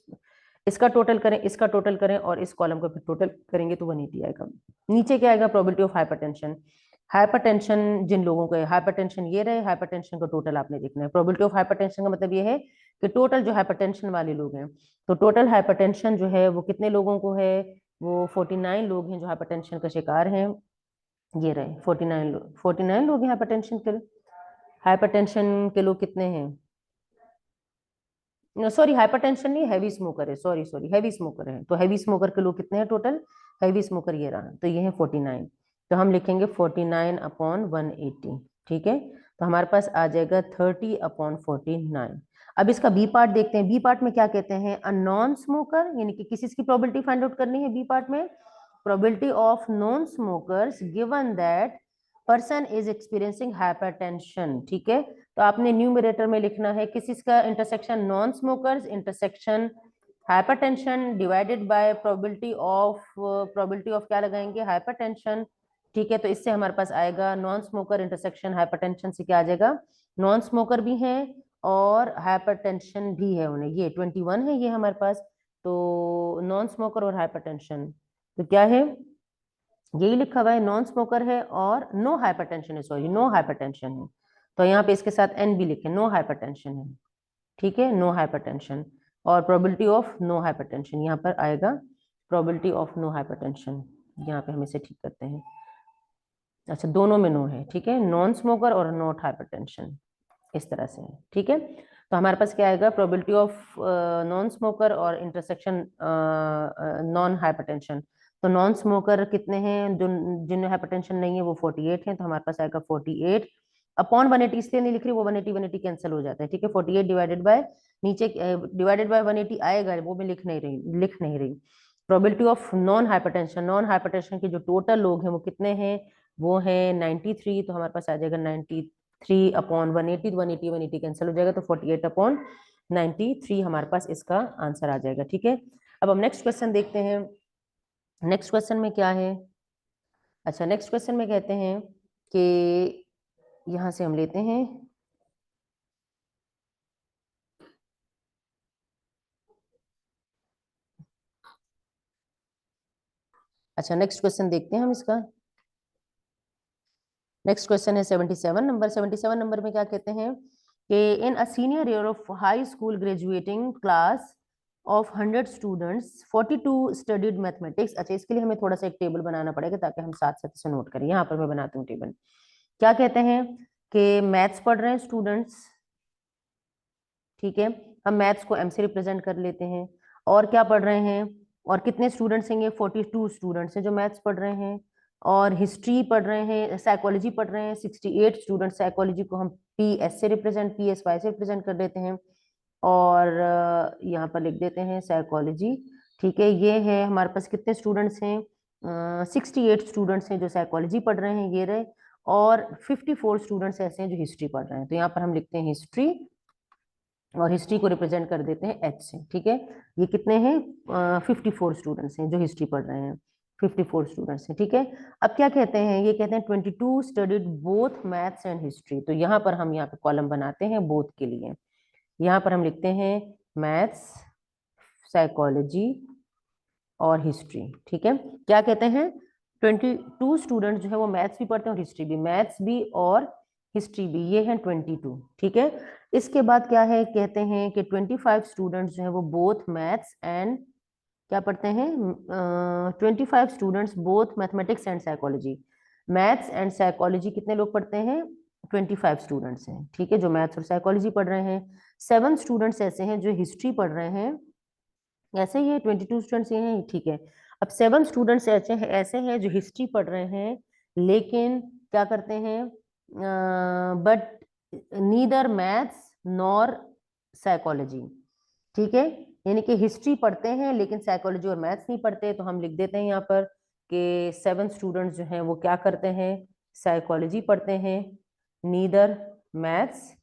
इसका टोटल करें, इसका टोटल करें, और इस कॉलम का फिर टोटल करेंगे तो 180 आएगा। नीचे क्या आएगा, प्रोबेबिलिटी ऑफ हाइपरटेंशन जिन लोगों को है, हाइपरटेंशन ये रहे, हाइपरटेंशन का टोटल आपने देखना है। प्रोबेबिलिटी ऑफ हाइपरटेंशन का मतलब ये है कि टोटल जो हाइपरटेंशन वाले लोग हैं, तो टोटल हाइपरटेंशन जो है वो कितने लोगों को है, वो 49 लोग हैं जो हाइपरटेंशन का शिकार हैं, ये रहे 49 लोग हैं हाइपरटेंशन के लोग कितने हैं, सॉरी हाइपरटेंशन नहीं, हैवी स्मोकर है, सॉरी हैवी स्मोकर है, तो हैवी स्मोकर के लोग कितने हैं टोटल, हैवी स्मोकर ये रहा, तो ये है 49, तो हम लिखेंगे 49 अपॉन 180, ठीक है। तो हमारे पास आ जाएगा 30 अपॉन 49। अब इसका बी पार्ट देखते हैं, बी पार्ट में क्या कहते हैं, अ नॉन स्मोकर, यानी कि किसी की प्रोबेबिलिटी फाइंड आउट करनी है बी पार्ट में, probability of non smokers given that person is experiencing hypertension, ठीक है। तो आपने न्यूमरेटर में लिखना है किस इसका, intersection non smokers intersection hypertension divided by probability of क्या लगाएंगे, हाइपरटेंशन, ठीक है। तो इससे हमारे पास आएगा नॉन स्मोकर इंटरसेक्शन हाइपरटेंशन से क्या आ जाएगा, नॉन स्मोकर भी है और हाइपरटेंशन भी है उन्हें, ये 21 है ये हमारे पास, तो नॉन स्मोकर और हाइपरटेंशन, तो क्या है, यही लिखा हुआ है, नॉन स्मोकर है और नो हाइपरटेंशन है, सॉरी नो हाइपरटेंशन है, तो यहाँ पे इसके साथ N भी लिखे, नो हाइपरटेंशन है, ठीक है, नो हाइपरटेंशन, और प्रोबेबिलिटी ऑफ नो हाइपरटेंशन यहाँ पर आएगा, प्रोबेबिलिटी ऑफ नो हाइपरटेंशन, यहाँ पे हम इसे ठीक करते हैं, अच्छा दोनों में नो है, ठीक है, नॉन स्मोकर और नॉट हाइपरटेंशन, इस तरह से है, ठीक है। तो हमारे पास क्या आएगा, प्रोबेबिलिटी ऑफ नॉन स्मोकर और इंटरसेक्शन नॉन हाइपरटेंशन, तो नॉन स्मोकर कितने हैं, जो जिनमें हाइपरटेंशन नहीं है वो 48 हैं, तो हमारे पास आएगा 48 अपॉन 180, इसलिए नहीं लिख रही, वो 180 कैंसिल हो जाता है, ठीक है। 48 डिवाइडेड बाय, नीचे डिवाइडेड बाय 180 आएगा, वो मैं लिख नहीं रही। प्रोबेबिलिटी ऑफ नॉन हाइपरटेंशन के जो टोटल लोग हैं वो कितने हैं, वो है 93, तो हमारे पास आ जाएगा 93 अपॉन 180, 180 कैंसिल हो जाएगा, तो 48 अपॉन 93 हमारे पास इसका आंसर आ जाएगा, ठीक है। अब हम नेक्स्ट क्वेश्चन देखते हैं, नेक्स्ट क्वेश्चन में क्या है, अच्छा नेक्स्ट क्वेश्चन में कहते हैं कि यहां से हम लेते हैं, अच्छा नेक्स्ट क्वेश्चन देखते हैं हम इसका, नेक्स्ट क्वेश्चन है 77 नंबर में क्या कहते हैं कि in a senior year of high school graduating class of 100 students 42 studied mathematics. अच्छा इसके लिए हमें थोड़ा सा एक टेबल बनाना पड़ेगा ताकि हम साथ साथ इसे नोट करें, यहाँ पर मैं बनाती हूँ टेबल। क्या कहते हैं कि मैथ्स पढ़ रहे हैं स्टूडेंट्स, ठीक है, हम मैथ्स को M से रिप्रेजेंट कर लेते हैं, और क्या पढ़ रहे हैं, और कितने स्टूडेंट्स हैं, 42 स्टूडेंट्स हैं जो मैथ्स पढ़ रहे हैं, और हिस्ट्री पढ़ रहे हैं, साइकोलॉजी पढ़ रहे हैं 68 स्टूडेंट। साइकोलॉजी को हम PS से रिप्रेजेंट, PSY से रिप्रेजेंट कर देते हैं और यहाँ पर लिख देते हैं साइकोलॉजी। ठीक है, ये है हमारे पास कितने स्टूडेंट्स हैं, 68 स्टूडेंट्स हैं जो साइकोलॉजी पढ़ रहे हैं, ये रहे। और 54 स्टूडेंट्स ऐसे हैं जो हिस्ट्री पढ़ रहे हैं। तो यहाँ पर हम लिखते हैं हिस्ट्री और हिस्ट्री को रिप्रेजेंट कर देते हैं H से। ठीक है, ये कितने हैं, 54 स्टूडेंट्स हैं जो हिस्ट्री पढ़ रहे हैं, 54 स्टूडेंट्स हैं। ठीक है, अब क्या कहते हैं, ये कहते हैं 22 studied both maths and history. तो यहाँ पर हम यहाँ पे कॉलम बनाते हैं बोथ के लिए। यहाँ पर हम लिखते हैं मैथ्स, साइकोलॉजी और हिस्ट्री। ठीक है, क्या कहते हैं, 22 स्टूडेंट जो है वो मैथ्स भी पढ़ते हैं और हिस्ट्री भी, मैथ्स भी और हिस्ट्री भी, ये है 22। ठीक है, इसके बाद क्या है, कहते हैं कि 25 स्टूडेंट्स जो है वो बोथ मैथ्स एंड क्या पढ़ते हैं, 25 students both mathematics and psychology. Maths and psychology कितने लोग पढ़ते हैं, 25 स्टूडेंट्स हैं। ठीक है, जो मैथ्स और साइकोलॉजी पढ़ रहे हैं। 7 स्टूडेंट्स ऐसे हैं जो हिस्ट्री पढ़ रहे हैं, ऐसे ही 22 स्टूडेंट्स ये हैं। ठीक है, अब 7 स्टूडेंट्स ऐसे हैं जो हिस्ट्री पढ़ रहे हैं, लेकिन क्या करते हैं, but neither maths nor psychology. ठीक है, यानी कि हिस्ट्री पढ़ते हैं लेकिन साइकोलॉजी और मैथ्स नहीं पढ़ते। तो हम लिख देते हैं यहाँ पर कि 7 स्टूडेंट्स जो हैं वो क्या करते हैं, साइकोलॉजी पढ़ते हैं, नीदर मैथ्स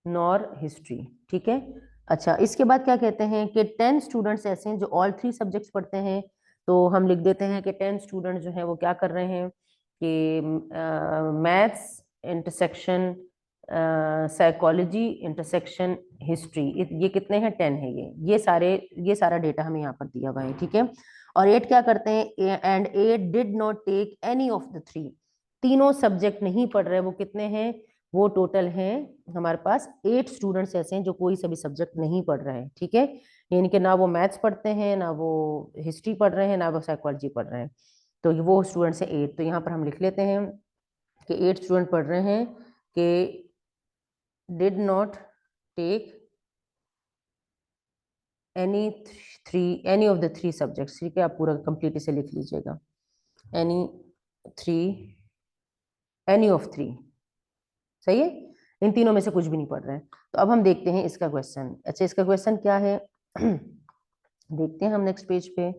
नॉर हिस्ट्री। ठीक है, अच्छा, इसके बाद क्या कहते हैं कि 10 स्टूडेंट्स ऐसे हैं जो ऑल 3 सब्जेक्ट्स पढ़ते हैं। तो हम लिख देते हैं कि 10 स्टूडेंट जो हैं वो क्या कर रहे हैं कि maths intersection psychology intersection history, ये कितने हैं, 10 है। ये सारा डेटा हमें यहाँ पर दिया हुआ है। ठीक है, और 8 क्या करते हैं, and 8 did not take any of the 3, तीनों सब्जेक्ट नहीं पढ़ रहे। वो कितने हैं, वो टोटल हैं हमारे पास 8 स्टूडेंट्स ऐसे हैं जो कोई सभी सब्जेक्ट नहीं पढ़ रहे हैं। ठीक है, यानी कि ना वो मैथ्स पढ़ते हैं, ना वो हिस्ट्री पढ़ रहे हैं, ना वो साइकोलॉजी पढ़ रहे हैं। तो वो स्टूडेंट्स हैं 8। तो यहाँ पर हम लिख लेते हैं कि 8 स्टूडेंट पढ़ रहे हैं कि did not take any of the 3 subjects. ठीक है, आप पूरा कंप्लीट इसे लिख लीजिएगा, एनी थ्री एनी ऑफ 3। सही है, इन तीनों में से कुछ भी नहीं पढ़ रहे हैं। तो अब हम देखते हैं इसका क्वेश्चन। अच्छा, इसका क्वेश्चन क्या है देखते हैं हम नेक्स्ट पेज पे।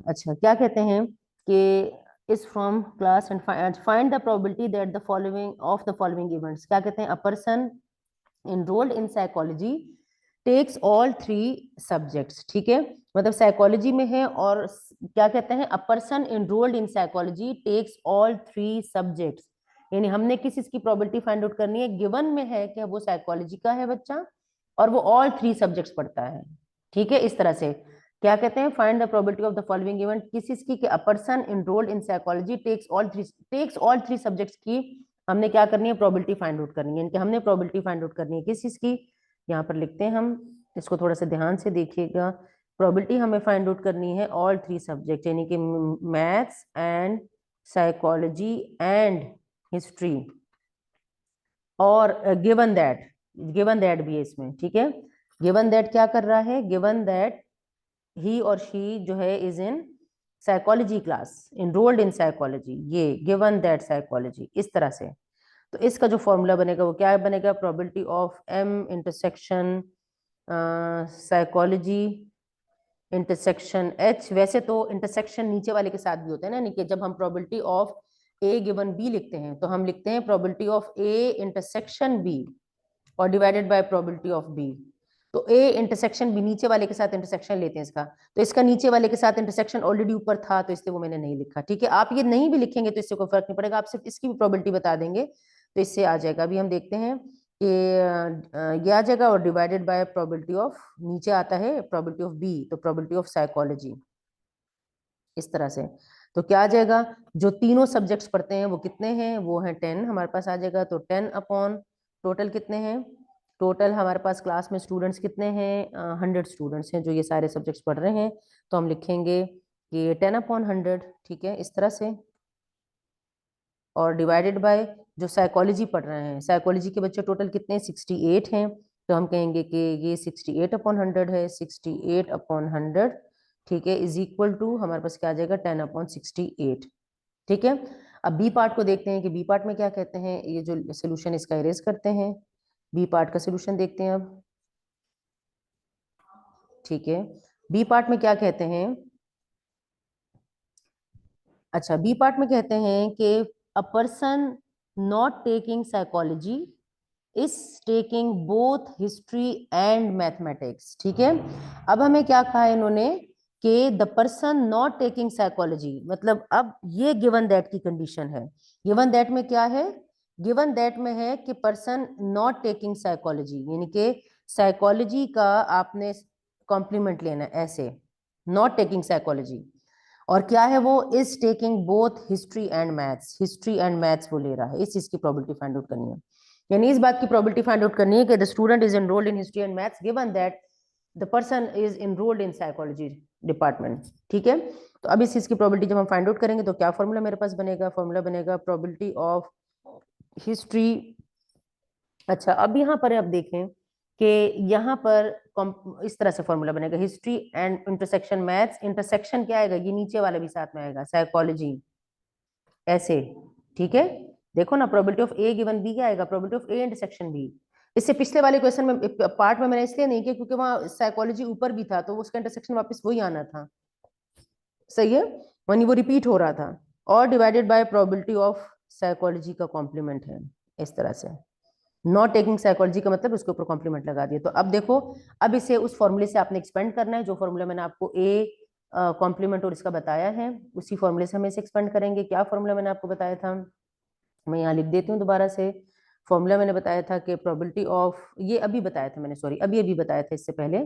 अच्छा, क्या कहते हैं कि इस from class and find the probability that the following of the following events. क्या कहते हैं, a person enrolled in psychology takes all 3 subjects। ठीक है, मतलब साइकोलॉजी में है और क्या कहते हैं, a person enrolled in psychology takes all 3 subjects। यानी हमने किस इसकी प्रोबेबिलिटी फाइंड आउट करनी है, गिवन में है कि वो साइकोलॉजी का है बच्चा और वो ऑल 3 सब्जेक्ट्स पढ़ता है। ठीक है, इस तरह से क्या कहते हैं, find the probability of the following event, किस इसकी कि a person enrolled in psychology takes all 3 subjects की हमने क्या करनी है, प्रोबेबिलिटी फाइंड आउट करनी है। इनके हमने प्रोबेबिलिटी फाइंड आउट करनी है किस चीज की, यहाँ पर लिखते हैं हम, इसको थोड़ा सा ध्यान से देखिएगा। प्रोबेबिलिटी हमें फाइंड आउट करनी है ऑल 3 सब्जेक्ट, यानी कि maths and psychology and history, और गिवन दैट भी है इसमें। ठीक है, गिवन दैट क्या कर रहा है, given that he or she जो है is in psychology class, enrolled in psychology, ये गिवन दैट साइकोलॉजी, इस तरह से। तो इसका जो फॉर्मूला बनेगा वो क्या बनेगा, probability of M intersection psychology intersection H। वैसे तो इंटरसेक्शन नीचे वाले के साथ भी होता है ना, यानी कि जब हम probability of A given B लिखते हैं तो हम लिखते हैं probability of A intersection B और divided by probability of B। तो A इंटरसेक्शन B, नीचे वाले के साथ इंटरसेक्शन लेते हैं इसका, तो इसका नीचे वाले के साथ इंटरसेक्शन ऑलरेडी ऊपर था तो इसलिए वो मैंने नहीं लिखा। ठीक है, आप ये नहीं भी लिखेंगे तो इससे कोई फर्क नहीं पड़ेगा, आप सिर्फ इसकी भी प्रोबेबिलिटी बता देंगे तो इससे आ जाएगा। अभी हम देखते हैं कि ये आ जाएगा और डिवाइडेड बाय प्रोबेबिलिटी ऑफ, नीचे आता है प्रोबेबिलिटी ऑफ B, तो प्रोबेबिलिटी ऑफ साइकोलॉजी, इस तरह से। तो क्या आ जाएगा, जो तीनों सब्जेक्ट्स पढ़ते हैं वो कितने हैं, वो है 10 हमारे पास आ जाएगा। तो 10 अपॉन टोटल कितने हैं, टोटल हमारे पास क्लास में स्टूडेंट्स कितने हैं, 100 स्टूडेंट्स हैं जो ये सारे सब्जेक्ट्स पढ़ रहे हैं। तो हम लिखेंगे कि 10 अपॉन 100। ठीक है, इस तरह से, और डिवाइडेड बाय जो साइकोलॉजी पढ़ रहे हैं, साइकोलॉजी के बच्चे टोटल कितने, 68 हैं। तो हम कहेंगे कि ये 68 अपॉन 100 है, 68 अपॉन 100 ठीक है, इज इक्वल टू हमारे पास क्या आ जाएगा 10/68। ठीक है, अब बी पार्ट को देखते हैं कि बी पार्ट में क्या कहते हैं। ये जो सोल्यूशन इसका इरेज करते हैं, बी पार्ट का सोल्यूशन देखते हैं अब। ठीक है, बी पार्ट में क्या कहते हैं। अच्छा, बी पार्ट में कहते हैं कि a person not taking psychology is taking both history and mathematics. ठीक है, अब हमें क्या कहा है इन्होंने कि the person not taking psychology, मतलब अब ये गिवन दैट की कंडीशन है। गिवन दैट में क्या है, गिवन दैट में है कि पर्सन नॉट टेकिंग साइकोलॉजी, यानी कि साइकोलॉजी का आपने कॉम्प्लीमेंट लेना है ऐसे, नॉट टेकिंग साइकोलॉजी। और क्या है वो, is taking both history and maths, history and maths वो ले रहा है। इस चीज की प्रोबेबिलिटी फाइंड आउट करनी है, यानी इस बात की प्रोबेबिलिटी फाइंड आउट करनी है कि the student is enrolled in history and maths given that the person is enrolled in psychology department. ठीक है, तो अब इस चीज की प्रोबेबिलिटी जब हम फाइंड आउट करेंगे तो क्या फॉर्मूला मेरे पास बनेगा, फॉर्मूला बनेगा प्रोबेबिलिटी ऑफ हिस्ट्री। अच्छा, अब यहाँ पर आप देखें कि यहाँ पर इस तरह से फॉर्मूला बनेगा, history and intersection maths, intersection क्या आएगा, ये नीचे वाला भी साथ में आएगा, साइकोलॉजी ऐसे। ठीक है, देखो ना, probability of A given B क्या आएगा, probability of A intersection B. इससे पिछले वाले क्वेश्चन में पार्ट में मैंने इसलिए नहीं किया क्योंकि वहां साइकोलॉजी ऊपर भी था, तो उसका इंटरसेक्शन वापस वही आना था। सही है, वही वो रिपीट हो रहा था। और divided by probability of psychology का कॉम्प्लीमेंट है, इस तरह से। नॉट टेकिंग साइकोलॉजी का मतलब उसके ऊपर कॉम्प्लीमेंट लगा दिया। तो अब देखो, अब इसे उस फॉर्मूले से आपने एक्सपेंड करना है, जो फॉर्मूला मैंने आपको ए कॉम्प्लीमेंट और इसका बताया है, उसी फॉर्मूले से हम इसे एक्सपेंड करेंगे। क्या फॉर्मूला मैंने आपको बताया था, मैं यहाँ लिख देती हूँ दोबारा से। फॉर्मूला मैंने बताया था कि प्रोबेबिलिटी ऑफ, ये अभी बताया था मैंने, सॉरी अभी अभी बताया था इससे पहले,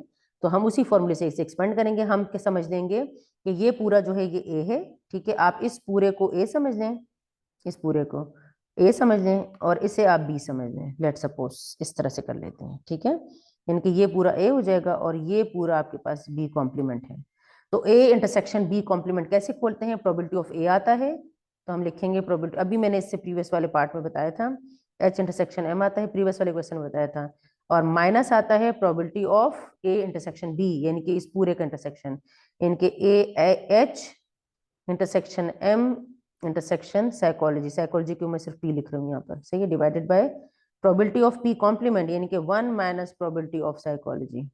तो हम उसी फॉर्मूले से इसे एक्सपेंड करेंगे। हम क्या समझ लेंगे कि ये पूरा जो है ये ए है। ठीक है, आप इस पूरे को ए समझ लें, इस पूरे को ए समझ लें और इसे आप बी समझ लें, लेट सपोज इस तरह से कर लेते हैं। ठीक है, यानी कि ये पूरा ए हो जाएगा और ये पूरा आपके पास बी कॉम्प्लीमेंट है। तो ए इंटरसेक्शन बी कॉम्प्लीमेंट कैसे खोलते हैं, प्रोबेबिलिटी ऑफ ए आता है तो हम लिखेंगे प्रोबेबिलिटी, अभी मैंने इससे प्रीवियस वाले पार्ट में बताया था, एच इंटरसेक्शन एम आता है, प्रीवियस वाले क्वेश्चन में बताया था, और माइनस आता है probability of A intersection B, यानी कि इस पूरे का इंटरसेक्शन, इनके A H intersection M intersection psychology, psychology क्यों मैं सिर्फ पी लिख रही हूँ यहाँ पर, सही है, divided by probability of P complement, यानी कि 1 माइनस प्रोबेबिलिटी ऑफ साइकोलॉजी,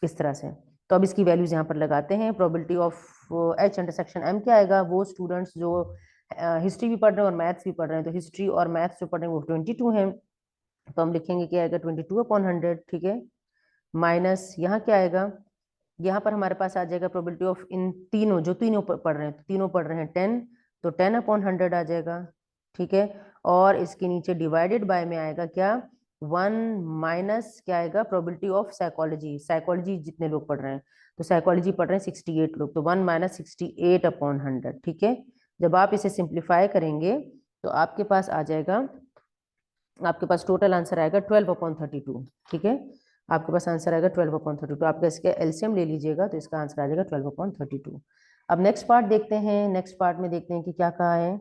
इस तरह से। तो अब इसकी वैल्यूज यहाँ पर लगाते हैं। Probability of H intersection M क्या आएगा, वो स्टूडेंट्स जो हिस्ट्री भी पढ़ रहे हैं और मैथ्स भी पढ़ रहे हैं, तो हिस्ट्री और मैथ्स जो पढ़ रहे हैं वो 22 हैं, तो हम लिखेंगे क्या आएगा 22/100। ठीक है, माइनस यहाँ क्या आएगा, यहाँ पर हमारे पास आ जाएगा प्रोबेबिलिटी ऑफ इन तीनों, जो तीनों पढ़ रहे हैं, तो तीनों पढ़ रहे हैं 10, तो 10/100 आ जाएगा। ठीक है, और इसके नीचे डिवाइडेड बाय में आएगा क्या, 1 माइनस क्या आएगा, प्रोबेबिलिटी ऑफ साइकोलॉजी, साइकोलॉजी जितने लोग पढ़ रहे हैं, तो साइकोलॉजी पढ़ रहे हैं 68 लोग, तो 1 माइनस 68/100। ठीक है, जब आप इसे सिंप्लीफाई करेंगे तो आपके पास आ जाएगा, आपके पास टोटल आंसर आएगा 12/32। ठीक है, आपके पास आंसर आएगा 12/32। आप इसके एलसीएम ले लीजिएगा तो इसका आंसर आ जाएगा 12/32। अब नेक्स्ट पार्ट देखते हैं, नेक्स्ट पार्ट में देखते हैं कि क्या कहा है।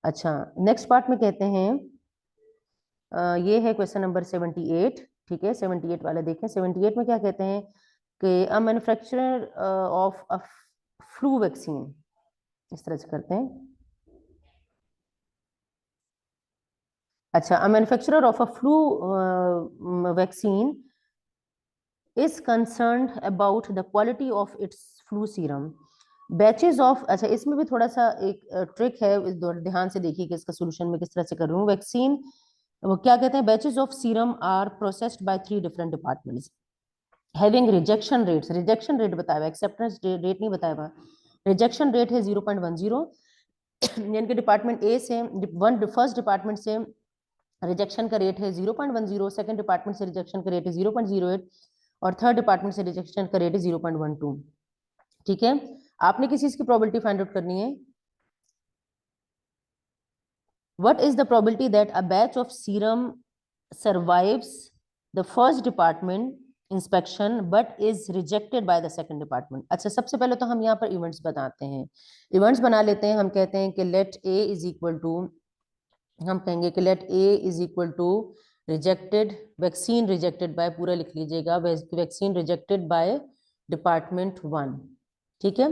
अच्छा, नेक्स्ट पार्ट में कहते हैं ये है क्वेश्चन नंबर 78। ठीक है, 78 वाला देखें। 78 में क्या कहते हैं कि a manufacturer of a flu vaccine, इस तरह से करते हैं। अच्छा, a manufacturer of a flu vaccine is concerned about the quality of its flu serum batches of. अच्छा, इसमें भी थोड़ा सा एक ट्रिक है, ध्यान से देखिए कि इसका सोल्यूशन में किस तरह से कर रही हूँ। वैक्सीन वो क्या कहते हैं, batches of serum are processed by 3 different departments having rejection rates, rejection rate बताया हुआ, एक्सेप्टेंस रेट नहीं बताया हुआ, रिजेक्शन रेट है 0.10, यानी कि डिपार्टमेंट ए से फर्स्ट डिपार्टमेंट से रिजेक्शन का रेट है 0.10, सेकंड डिपार्टमेंट से रिजेक्शन का रेट है 0.08 और थर्ड डिपार्टमेंट से रिजेक्शन का रेट है 0.12। ठीक है, आपने किसी चीज की प्रोबेबिलिटी फाइंड आउट करनी है। What is the probability that a batch of serum survives the first department inspection but is rejected by the second department. अच्छा, सबसे पहले तो हम यहाँ पर इवेंट्स बताते हैं, इवेंट्स बना लेते हैं। हम कहते हैं कि let A is equal to, हम कहेंगे कि let A is equal to rejected, vaccine rejected by, पूरा लिख लीजिएगा, वैक्सीन रिजेक्टेड बाय डिपार्टमेंट 1, ठीक है।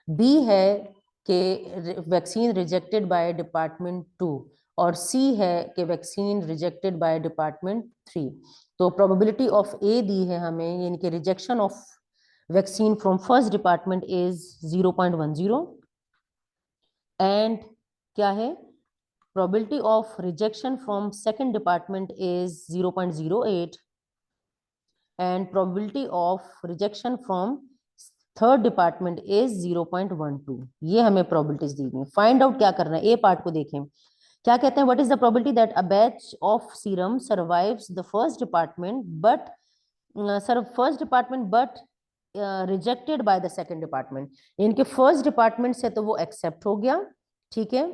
बी है कि वैक्सीन रिजेक्टेड बाय डिपार्टमेंट 2, और सी है कि वैक्सीन रिजेक्टेड बाय डिपार्टमेंट 3। तो प्रोबेबिलिटी ऑफ ए दी है हमें, यानी कि rejection of vaccine from first department is 0.10, and क्या है, probability of rejection from second department is 0.08, and probability of rejection from third department is 0.12। ये हमें प्रोबेबिलिटीज दी गई। फाइंड आउट क्या करना है, ए पार्ट को देखें। क्या कहते हैं, what is the probability that a batch of serum survives the first department but rejected by the second department. इनके फर्स्ट डिपार्टमेंट से तो वो एक्सेप्ट हो गया, ठीक है,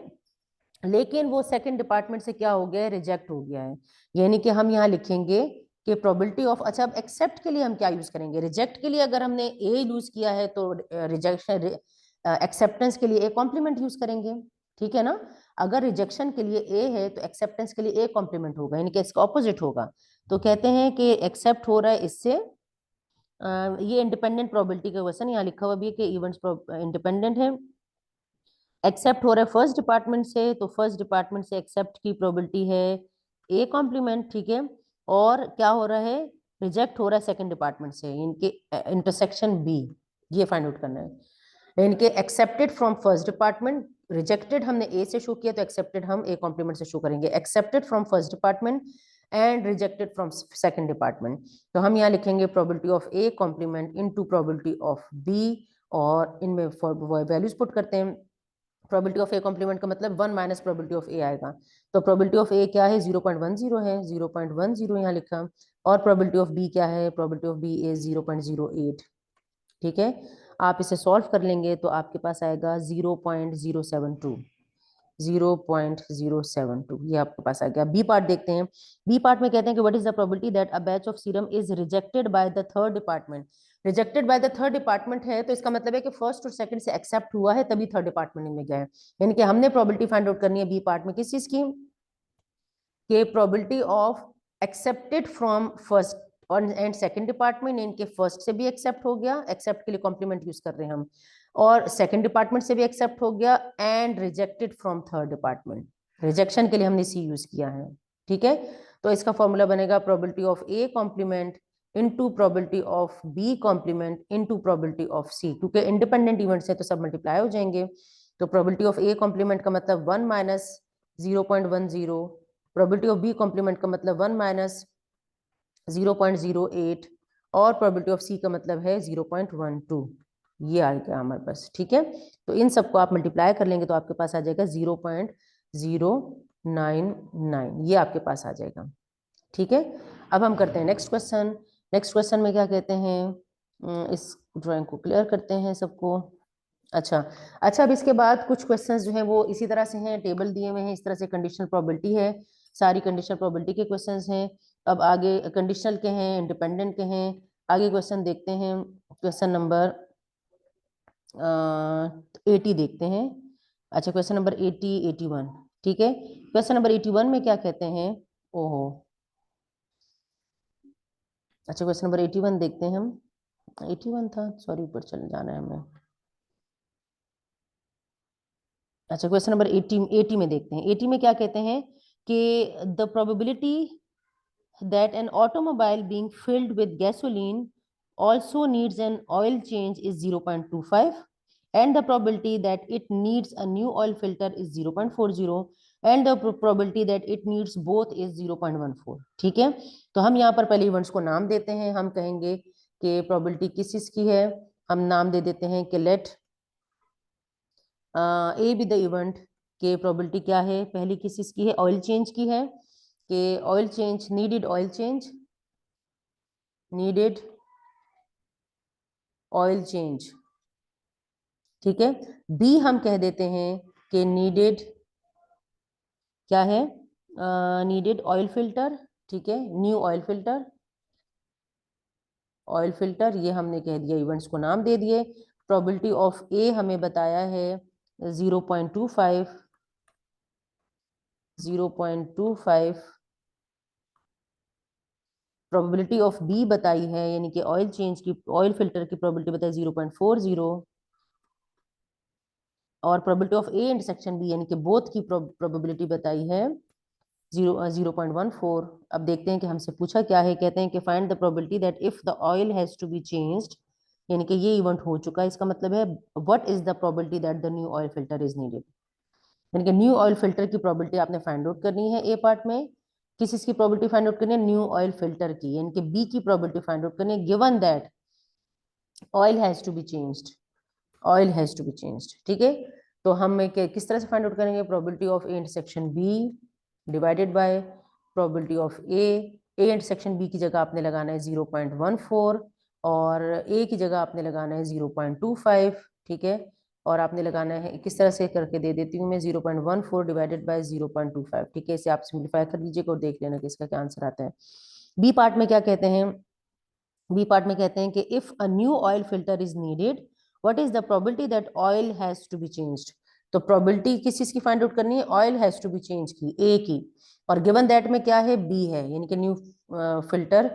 लेकिन वो सेकंड डिपार्टमेंट से क्या हो गया है, रिजेक्ट हो गया है। यानी कि हम यहाँ लिखेंगे कि प्रोबेबिलिटी ऑफ, अच्छा अब एक्सेप्ट के लिए हम क्या यूज करेंगे, रिजेक्ट के लिए अगर हमने ए यूज किया है तो रिजेक्शन एक्सेप्टेंस के लिए ए कॉम्प्लीमेंट यूज करेंगे, ठीक है ना। अगर रिजेक्शन के लिए ए है तो एक्सेप्टेंस के लिए ए कॉम्प्लीमेंट होगा, यानी कि इसका ऑपोजिट होगा। तो कहते हैं कि एक्सेप्ट हो रहा है इससे, ये इंडिपेंडेंट प्रोबेबिलिटी का क्वेश्चन यहाँ लिखा हुआ भी है कि इवेंट्स इंडिपेंडेंट है। एक्सेप्ट हो रहा है फर्स्ट डिपार्टमेंट से, तो फर्स्ट डिपार्टमेंट से एक्सेप्ट की प्रोबेबिलिटी है ए कॉम्प्लीमेंट, ठीक है। और क्या हो रहा है, रिजेक्ट हो रहा है सेकंड डिपार्टमेंट से, इनके इंटरसेक्शन बी, ये फाइंड आउट करना है। इनके accepted from first department, rejected हमने ए से शो किया तो एक्सेप्टेड हम ए कॉम्प्लीमेंट से शो करेंगे। Accepted from first department and rejected from second department. तो हम यहाँ लिखेंगे probability of A complement into probability of B, और इनमें वैल्यूज पुट करते हैं। प्रोबेबिलिटी ऑफ ए कॉम्प्लीमेंट का मतलब 1 माइनस प्रोबेबिलिटी ऑफ ए आएगा। तो प्रोबेबिलिटी ऑफ ए क्या है, 0.10 है, 0.10 यहाँ लिखा। और प्रोबेबिलिटी ऑफ बी क्या है, प्रोबेबिलिटी ऑफ बी इज 0.08, ठीक है। आप इसे सॉल्व कर लेंगे तो आपके पास आएगा 0.072, 0.072, ये आपके पास आ गया। बी पार्ट देखते हैं। बी पार्ट में कहते हैं कि what is the probability that a batch of serum is rejected by the third department. Rejected by the third department है तो इसका मतलब है कि फर्स्ट और सेकंड से एक्सेप्ट हुआ है तभी थर्ड डिपार्टमेंट में गया है। यानी कि हमने प्रोबेबिलिटी फाइंड आउट करनी है बी पार्ट में किस चीज की, के probability of accepted from first और एंड सेकंड डिपार्टमेंट। इनके फर्स्ट से भी एक्सेप्ट हो गया, एक्सेप्ट के लिए कॉम्प्लीमेंट यूज कर रहे हैं हम, और सेकंड डिपार्टमेंट से भी एक्सेप्ट हो गया, and rejected from third department. Rejection के लिए हमने सी यूज किया है, ठीक है। तो इसका फॉर्मूला बनेगा probability of A complement into probability of B complement into probability of C, क्योंकि इंडिपेंडेंट इवेंट्स है तो सब मल्टीप्लाई हो जाएंगे। तो प्रोबेबिलिटी ऑफ ए कॉम्प्लीमेंट का मतलब 1 minus 0.10, probability of B complement का मतलब 1 माइनस 0.08, और प्रोबेबिलिटी ऑफ सी का मतलब है 0.12। ये आ गया हमारे पास, ठीक है। तो इन सबको आप मल्टीप्लाई कर लेंगे तो आपके पास आ जाएगा 0.099, ये आपके पास आ जाएगा, ठीक है। अब हम करते हैं नेक्स्ट क्वेश्चन। नेक्स्ट क्वेश्चन में क्या कहते हैं, इस ड्राइंग को क्लियर करते हैं सबको। अच्छा अच्छा, अब इसके बाद कुछ क्वेश्चंस जो हैं वो इसी तरह से हैं, टेबल दिए हुए हैं इस तरह से, कंडीशनल प्रोबेबिलिटी है, सारी कंडीशनल प्रोबेबिलिटी के क्वेश्चंस हैं। अब आगे कंडीशनल के हैं, इंडिपेंडेंट के हैं। आगे क्वेश्चन देखते हैं, क्वेश्चन नंबर 80 देखते हैं। अच्छा, क्वेश्चन नंबर 80, 81, ठीक है। क्वेश्चन नंबर 81 में क्या कहते हैं, ओहो, अच्छा क्वेश्चन नंबर 81 देखते हैं हम। 81 था, सॉरी, ऊपर चले जाना है हमें। अच्छा, क्वेश्चन नंबर 80 में देखते हैं। 80 में क्या कहते हैं कि the probability that an automobile being filled with gasoline also needs an oil change is 0.25, and the probability that it needs a new oil filter is 0.40, and the probability that it needs both is 0.14, ठीक है। तो हम यहाँ पर पहले events को नाम देते हैं। हम कहेंगे कि प्रोबेबिलिटी किस चीज की है, हम नाम दे देते हैं कि let A B the event, के प्रोबेबिलिटी क्या है, पहली किस चीज की है, ऑयल चेंज की है, कि oil change, needed oil change, needed oil change, ठीक है। बी हम कह देते हैं कि नीडेड क्या है, नीडेड ऑयल फिल्टर, ठीक है, new oil filter, oil filter, ये हमने कह दिया, इवेंट्स को नाम दे दिए। प्रोबेबिलिटी ऑफ ए हमें बताया है 0.25, 0.25, प्रोबेबिलिटी ऑफ बी बताई है, यानी कि ऑयल चेंज की, ऑयल फिल्टर की प्रोबेबिलिटी बताई 0.40, और probability of A intersection B यानी कि बोथ की प्रोबेबिलिटी बताई है 0.14। अब देखते हैं कि हमसे पूछा क्या है। कहते हैं कि find the probability that if the oil has to be changed, यानी कि ये इवेंट हो चुका है, इसका मतलब है what is the probability that the new oil filter is needed, यानी कि न्यू ऑयल फिल्टर की प्रोबेबिलिटी आपने फाइंड आउट करनी है ए पार्ट में। किस चीज की प्रोबेबिलिटी फाइंड आउट करनी है? न्यू ऑयल फिल्टर की, यानी कि बी की प्रोबेबिलिटी फाइंड आउट करनी है given that oil has to be changed, oil has to be changed. ठीक है, तो हम किस तरह से फाइंड आउट करेंगे? Probability of A intersection B divided by probability of A intersection B की जगह आपने लगाना है 0.14 और ए की जगह आपने लगाना है 0.25। ठीक है, और आपने लगाना है, किस तरह से करके दे देती हूँ मैं, 0.14 डिवाइडेड बाय 0.25। ठीक है, इसे आप सिंप्लीफाई कर लीजिएगा और देख लेना कि इसका क्या आंसर आता है। बी पार्ट में क्या कहते हैं? बी पार्ट में कहते हैं कि if a new oil filter is needed what is the probability that oil has to be changed. तो प्रोबेबिलिटी किस चीज की फाइंड आउट करनी है? Oil has to be change की, ए की, और गिवन दैट में क्या है? बी है, यानी कि न्यू फिल्टर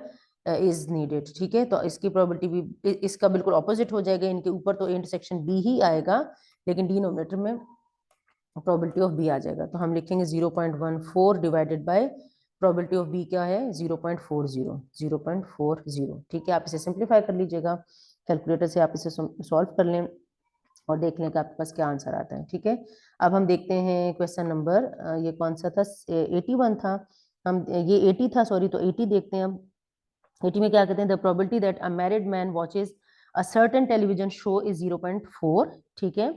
इज नीडेड। ठीक है, तो इसकी प्रोबेबिलिटी भी इसका बिल्कुल ऑपोजिट हो जाएगा, इनके ऊपर तो इंटरसेक्शन बी ही आएगा लेकिन डिनोमिनेटर में प्रोबेबिलिटी ऑफ बी आ जाएगा। तो हम लिखेंगे 0.14 divided by probability of B क्या है? 0.40, 0.40। ठीक है, आप इसे सिंप्लीफाई कर लीजिएगा, कैलकुलेटर से आप इसे सॉल्व कर लें और देख लें कि आपके पास क्या आंसर आता है। ठीक है, अब हम देखते हैं क्वेश्चन नंबर, ये कौन सा था? 81 था, हम ये 80 था सॉरी, तो 80 देखते हैं हम। 80 में क्या कहते हैं? The probability that a married man watches a certain television show is 0.4। ठीक है,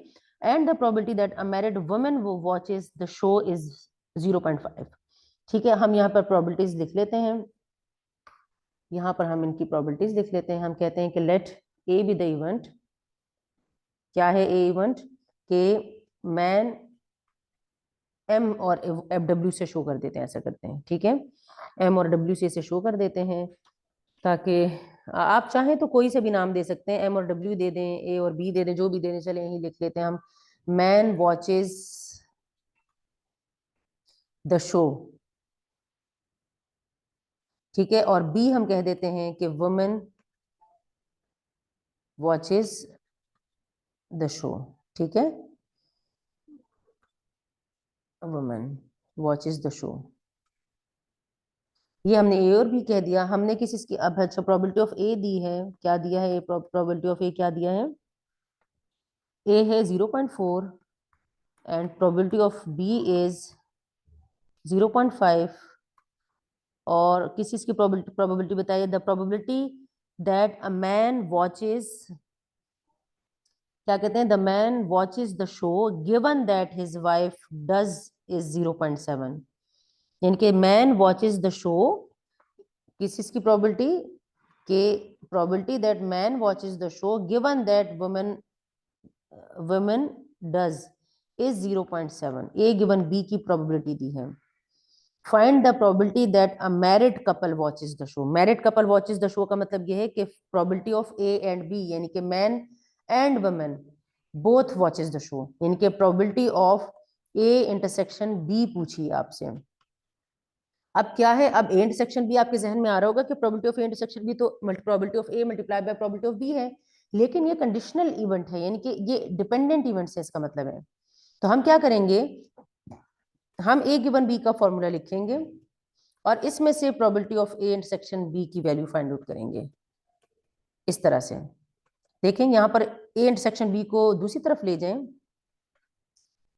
and the probability that a married woman watches the show is 0.5। ठीक है, हम यहाँ पर प्रोबेबिलिटीज लिख लेते हैं, यहाँ पर हम इनकी प्रोबेबिलिटीज लिख लेते हैं। हम कहते हैं कि let A B the event, क्या है ए इवेंट? के मैन एम और एफ डब्ल्यू से शो कर देते हैं, ऐसा करते हैं। ठीक है, एम और डब्ल्यू से इसे शो कर देते हैं, ताकि आप चाहें तो कोई से भी नाम दे सकते हैं, एम और डब्ल्यू दे दें, ए और बी दे दें, जो भी दे दें, चले यही लिख लेते हैं हम, मैन वॉचेज द शो। ठीक है, और बी हम कह देते हैं कि वुमेन वॉचेज द शो। ठीक है, वुमेन वॉचेज द शो, ये हमने ए और बी कह दिया। हमने किस इसकी, अब अच्छा प्रोबेबिलिटी ऑफ ए दी है, क्या दिया है? प्रोबेबिलिटी ऑफ ए क्या दिया है? ए है 0.4 and probability of B is 0.5, और किस चीज की प्रोबेबिलिटी बताइए? The probability that a man watches, क्या कहते हैं? The man watches the show given that his wife does is 0.7, यानी कि मैन वॉचेज द शो, किस चीज की प्रोबेबिलिटी? के probability that man watches the show given that women does is 0.7, A given B की प्रोबेबिलिटी दी है। Find the probability that a married couple watches the show, married couple watches the show का मतलब यह है कि probability of A and B, यानी कि man and women both watches the show, यानी कि probability of A intersection B पूछी आपसे। अब क्या है? अब ए इंटरसेक्शन बी आपके जहन में आ रहा होगा कि probability of A intersection B तो probability of A multiply by probability of B है, लेकिन ये कंडीशनल इवेंट है, यानी कि ये डिपेंडेंट इवेंट है, इसका मतलब है। तो हम क्या करेंगे? हम ए गिवन बी का फॉर्मूला लिखेंगे और इसमें से probability of A intersection B की वैल्यू फाइंड आउट करेंगे इस तरह से। देखें यहाँ पर ए इंटरसेक्शन बी को दूसरी तरफ ले जाएं,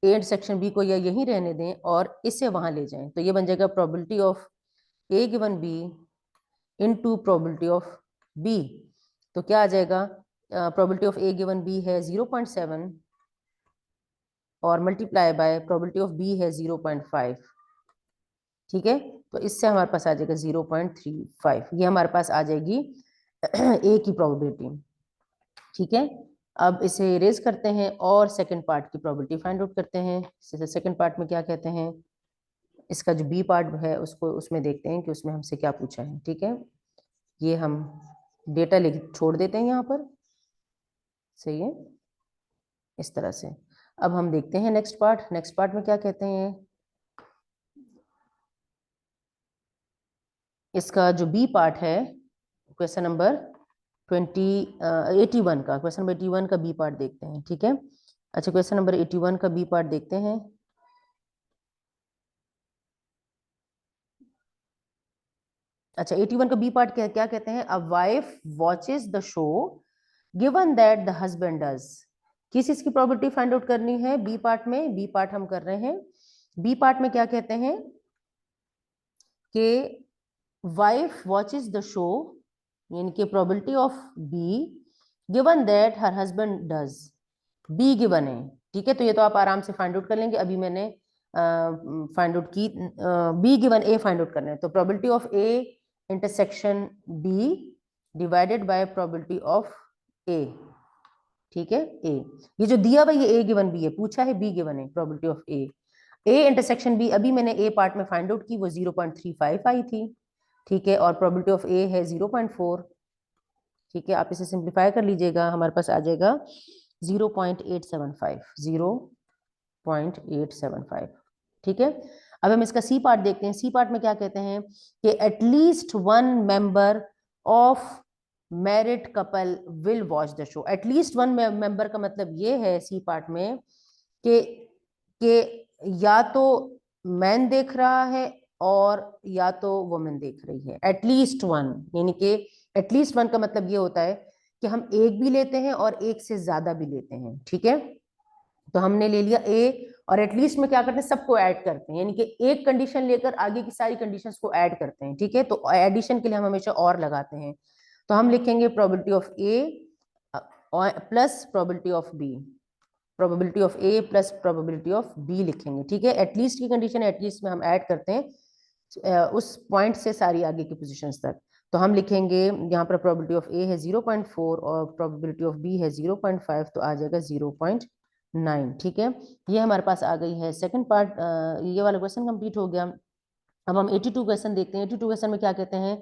ए इंटरसेक्शन बी को या यहीं रहने दें और इसे वहां ले जाएं, तो ये बन जाएगा probability of A given B into probability of B. तो क्या आ जाएगा? Probability of A given B है 0.7 और multiply by probability of B है 0.5। ठीक है, तो इससे हमारे पास आ जाएगा 0.35, ये हमारे पास आ जाएगी ए की प्रोबेबिलिटी। ठीक है, अब इसे इरेज करते हैं और सेकंड पार्ट की प्रोबेबिलिटी फाइंड आउट करते हैं। सेकंड पार्ट में क्या कहते हैं? इसका जो बी पार्ट है उसको, उसमें देखते हैं कि उसमें हमसे क्या पूछा है। ठीक है, ये हम डेटा लिख छोड़ देते हैं यहाँ पर, सही है, इस तरह से। अब हम देखते हैं नेक्स्ट पार्ट। नेक्स्ट पार्ट में क्या कहते हैं? इसका जो बी पार्ट है क्वेश्चन नंबर 81 का, क्वेश्चन नंबर 81 का बी पार्ट देखते हैं, ठीक है। अच्छा, क्वेश्चन नंबर 81 का बी पार्ट देखते हैं। अच्छा, 81 का बी पार्ट क्या क्या कहते हैं? A wife watches the show given that the husband does. किस चीज की प्रोबेबिलिटी फाइंड आउट करनी है बी पार्ट में? बी पार्ट हम कर रहे हैं। बी पार्ट में क्या कहते हैं कि वाइफ वॉचेस द शो, यानी कि probability of B given that her husband does. B given है, ठीक है, तो ये तो आप आराम से फाइंड आउट कर लेंगे। अभी मैंने फाइंड आउट की, B given A find out करना है, तो probability of A intersection B divided by probability of A, ठीक है। ए, ये जो दिया हुआ ये ए गिवन बी है, पूछा है बी गिवन है, probability of A intersection B अभी मैंने ए पार्ट में फाइंड आउट की, वो 0.35 आई थी, ठीक है, और प्रोबेबिलिटी ऑफ ए है 0.4, ठीक है। आप इसे सिंप्लीफाई कर लीजिएगा, हमारे पास आ जाएगा 0.875, 0.875, ठीक है। अब हम इसका सी पार्ट देखते हैं। सी पार्ट में क्या कहते हैं कि at least one member of married couple will watch the show. At least one member का मतलब ये है सी पार्ट में कि या तो मैन देख रहा है और या तो वुमेन देख रही है। एटलीस्ट वन, यानी कि एटलीस्ट वन का मतलब ये होता है कि हम एक भी लेते हैं और एक से ज्यादा भी लेते हैं, ठीक है। तो हमने ले लिया ए, और एटलीस्ट में क्या करते हैं, सबको ऐड करते हैं, यानी कि एक कंडीशन लेकर आगे की सारी कंडीशंस को ऐड करते हैं, ठीक है। तो एडिशन के लिए हम हमेशा और लगाते हैं, तो हम लिखेंगे probability of A plus probability of B, probability of A plus probability of B लिखेंगे, ठीक है। एटलीस्ट की कंडीशन एटलीस्ट में हम ऐड करते हैं उस पॉइंट से सारी आगे की पोजीशंस तक। तो हम लिखेंगे यहाँ पर प्रोबेबिलिटी ऑफ ए है 0.4 और प्रोबेबिलिटी ऑफ बी है 0.5, तो आ जाएगा 0.9, ठीक है। ये हमारे पास आ गई है सेकंड पार्ट, ये वाला क्वेश्चन कंप्लीट हो गया। अब हम 82 क्वेश्चन देखते हैं। 82 क्वेश्चन में क्या कहते हैं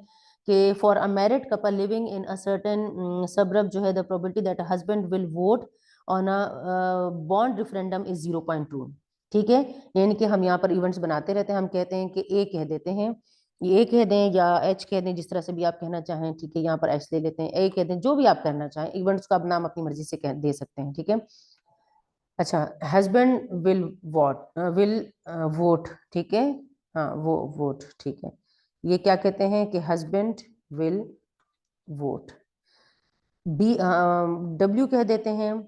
कि for a married couple living in a certain suburb जो है the probability that husband will vote on a bond referendum is 0.2, ठीक है। यानी कि हम यहाँ पर इवेंट्स बनाते रहते हैं, हम कहते हैं कि ए कह देते हैं, ये ए कह दें या एच कह दें, जिस तरह से भी आप कहना चाहें, ठीक है। यहाँ पर एच ले लेते हैं, ए कह दें, जो भी आप कहना चाहें, इवेंट्स का आप नाम अपनी मर्जी से दे सकते हैं, ठीक है। अच्छा, husband will vote, will vote, ठीक है, हाँ वो वोट, ठीक है। ये क्या कहते हैं कि husband will vote. B W कह देते हैं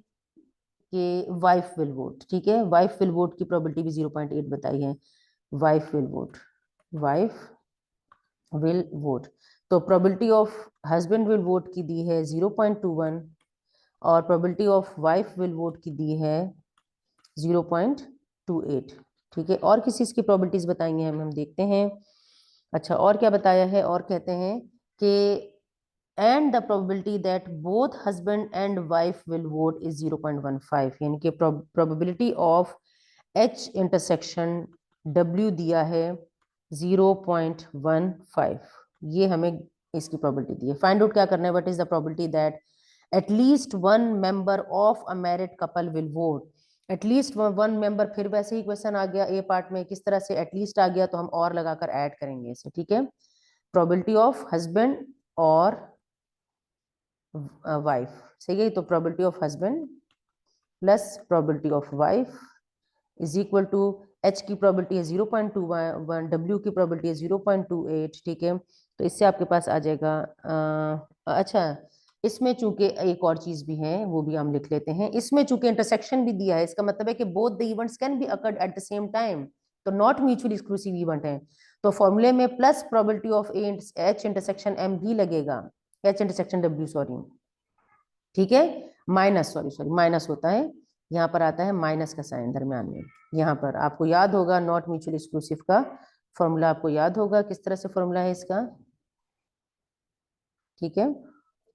कि वाइफ विल वोट, ठीक है। वाइफ विल वोट की प्रोबेबिलिटी भी 0.8 बताई है। Wife will vote, wife will vote, तो probability of husband will vote की दी है 0.21 और probability of wife will vote की दी है 0.28, ठीक है। और किस चीज़ की प्रोबेबिलिटीज बताएंगे हम देखते हैं। अच्छा, और क्या बताया है, और कहते हैं कि and the probability that both husband and wife will vote is 0.15, यानी कि probability of H intersection W दिया है 0.15, ये हमें इसकी प्रोबेबिलिटी दी है। फाइंड आउट क्या करना है, what is the probability that at least one member of a married couple will vote. At least one member, फिर वैसे ही क्वेश्चन आ गया ए पार्ट में, किस तरह से एटलीस्ट आ गया, तो हम और लगाकर ऐड करेंगे इसे, ठीक है। प्रोबेबिलिटी ऑफ हस्बैंड और वाइफ, सही है। तो probability of husband plus probability of wife is equal to H की प्रोबेबिलिटी है 0.21, डब्ल्यू की प्रोबेबिलिटी है 0.28, ठीक है। तो इससे आपके पास आ जाएगा अच्छा, इसमें चूंकि एक और चीज भी है, वो भी हम लिख लेते हैं। इसमें चूंकि इंटरसेक्शन भी दिया है, इसका मतलब है कि both the events can be occurred at the same time, तो नॉट म्यूचुअली एक्सक्लूसिव इवेंट है। तो फॉर्मूले में plus probability of H intersection M भी लगेगा, एच इंटरसेक्शन डब्ल्यू, सॉरी, ठीक है। माइनस, सॉरी सॉरी, माइनस होता है, यहाँ पर आता है माइनस का साइन दरम्यान में। यहाँ पर आपको याद होगा नॉट म्यूचुअली एक्सक्लूसिव का फॉर्मूला, आपको याद होगा किस तरह से फॉर्मूला है इसका, ठीक है।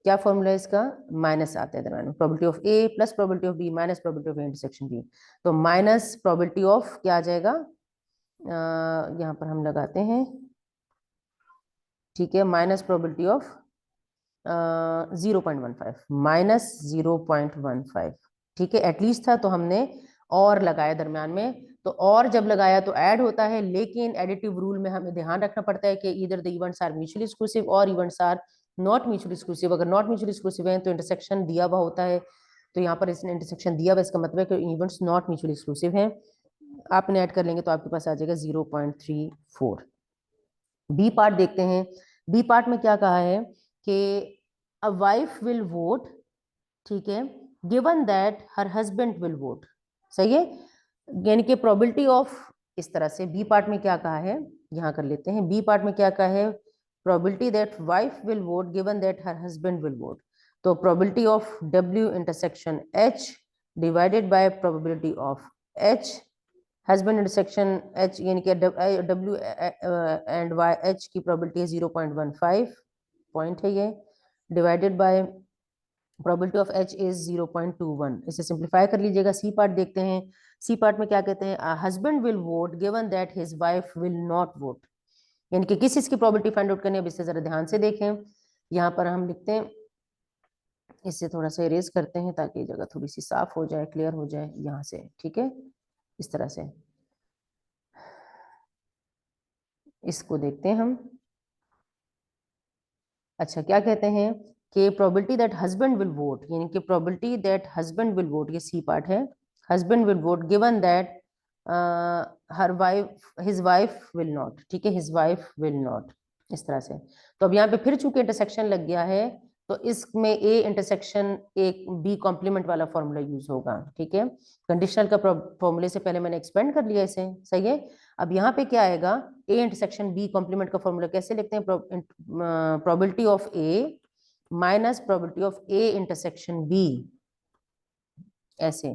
क्या फॉर्मूला है इसका, माइनस आता है दरम्यान में, probability of A plus probability of B minus probability of A intersection B. तो माइनस प्रोबेबिलिटी ऑफ क्या आ जाएगा, यहाँ पर हम लगाते हैं, ठीक है, माइनस प्रोबेबिलिटी ऑफ 0.15, माइनस 0.15, ठीक है। एटलीस्ट था तो हमने और लगाया दरम्यान में, तो और जब लगाया तो ऐड होता है, लेकिन एडिटिव रूल में हमें ध्यान रखना पड़ता है कि इधर the events are mutually exclusive और events are not mutually exclusive. अगर नॉट म्यूचुअली एक्सक्लूसिव है तो इंटरसेक्शन दिया हुआ होता है, तो यहाँ पर इसने इंटरसेक्शन दिया हुआ, इसका मतलब है कि इवेंट्स नॉट म्यूचुअली एक्सक्लूसिव हैं। आपने ऐड कर लेंगे तो आपके पास आ जाएगा 0.34। बी पार्ट देखते हैं। बी पार्ट में क्या कहा है कि अ वाइफ विल वोट, ठीक है, given that her husband will vote. सही है, यानी कि प्रोबेबिलिटी ऑफ, इस तरह से बी पार्ट में क्या कहा है, यहां कर लेते हैं। बी पार्ट में क्या कहा है, probability that wife will vote given that her husband will vote. तो probability of W intersection H divided by probability of H husband intersection H, यानी कि W एंड Y H की प्रोबेबिलिटी है 0.15 point है ये, divided by probability of H is 0.21। इसे simplify कर लीजिएगा। सी पार्ट देखते हैं। सी पार्ट में क्या कहते हैं, husband will vote given that his wife will not vote, यानी कि किस चीज की प्रोबेबिलिटी फाइंड आउट करनी है। अब इसे जरा ध्यान से देखें। यहाँ पर हम लिखते हैं, इससे थोड़ा सा इरेज करते हैं ताकि जगह थोड़ी सी साफ हो जाए, क्लियर हो जाए यहाँ से, ठीक है, इस तरह से इसको देखते हैं हम। अच्छा, क्या कहते हैं कि probability that husband will vote, यानी कि probability that husband will vote, ये सी पार्ट है, husband will vote given that her wife his wife will not, ठीक है, हिज वाइफ विल नॉट, इस तरह से। तो अब यहाँ पे फिर चूंकि इंटरसेक्शन लग गया है तो इसमें ए इंटरसेक्शन एक बी कॉम्प्लीमेंट वाला फॉर्मूला यूज होगा, ठीक है। कंडीशनल का फॉर्मूले से पहले मैंने एक्सपेंड कर लिया इसे, सही है। अब यहाँ पे क्या आएगा, ए इंटरसेक्शन बी कॉम्प्लीमेंट का फॉर्मूला कैसे लिखते हैं, probability of A minus probability of A intersection B, ऐसे,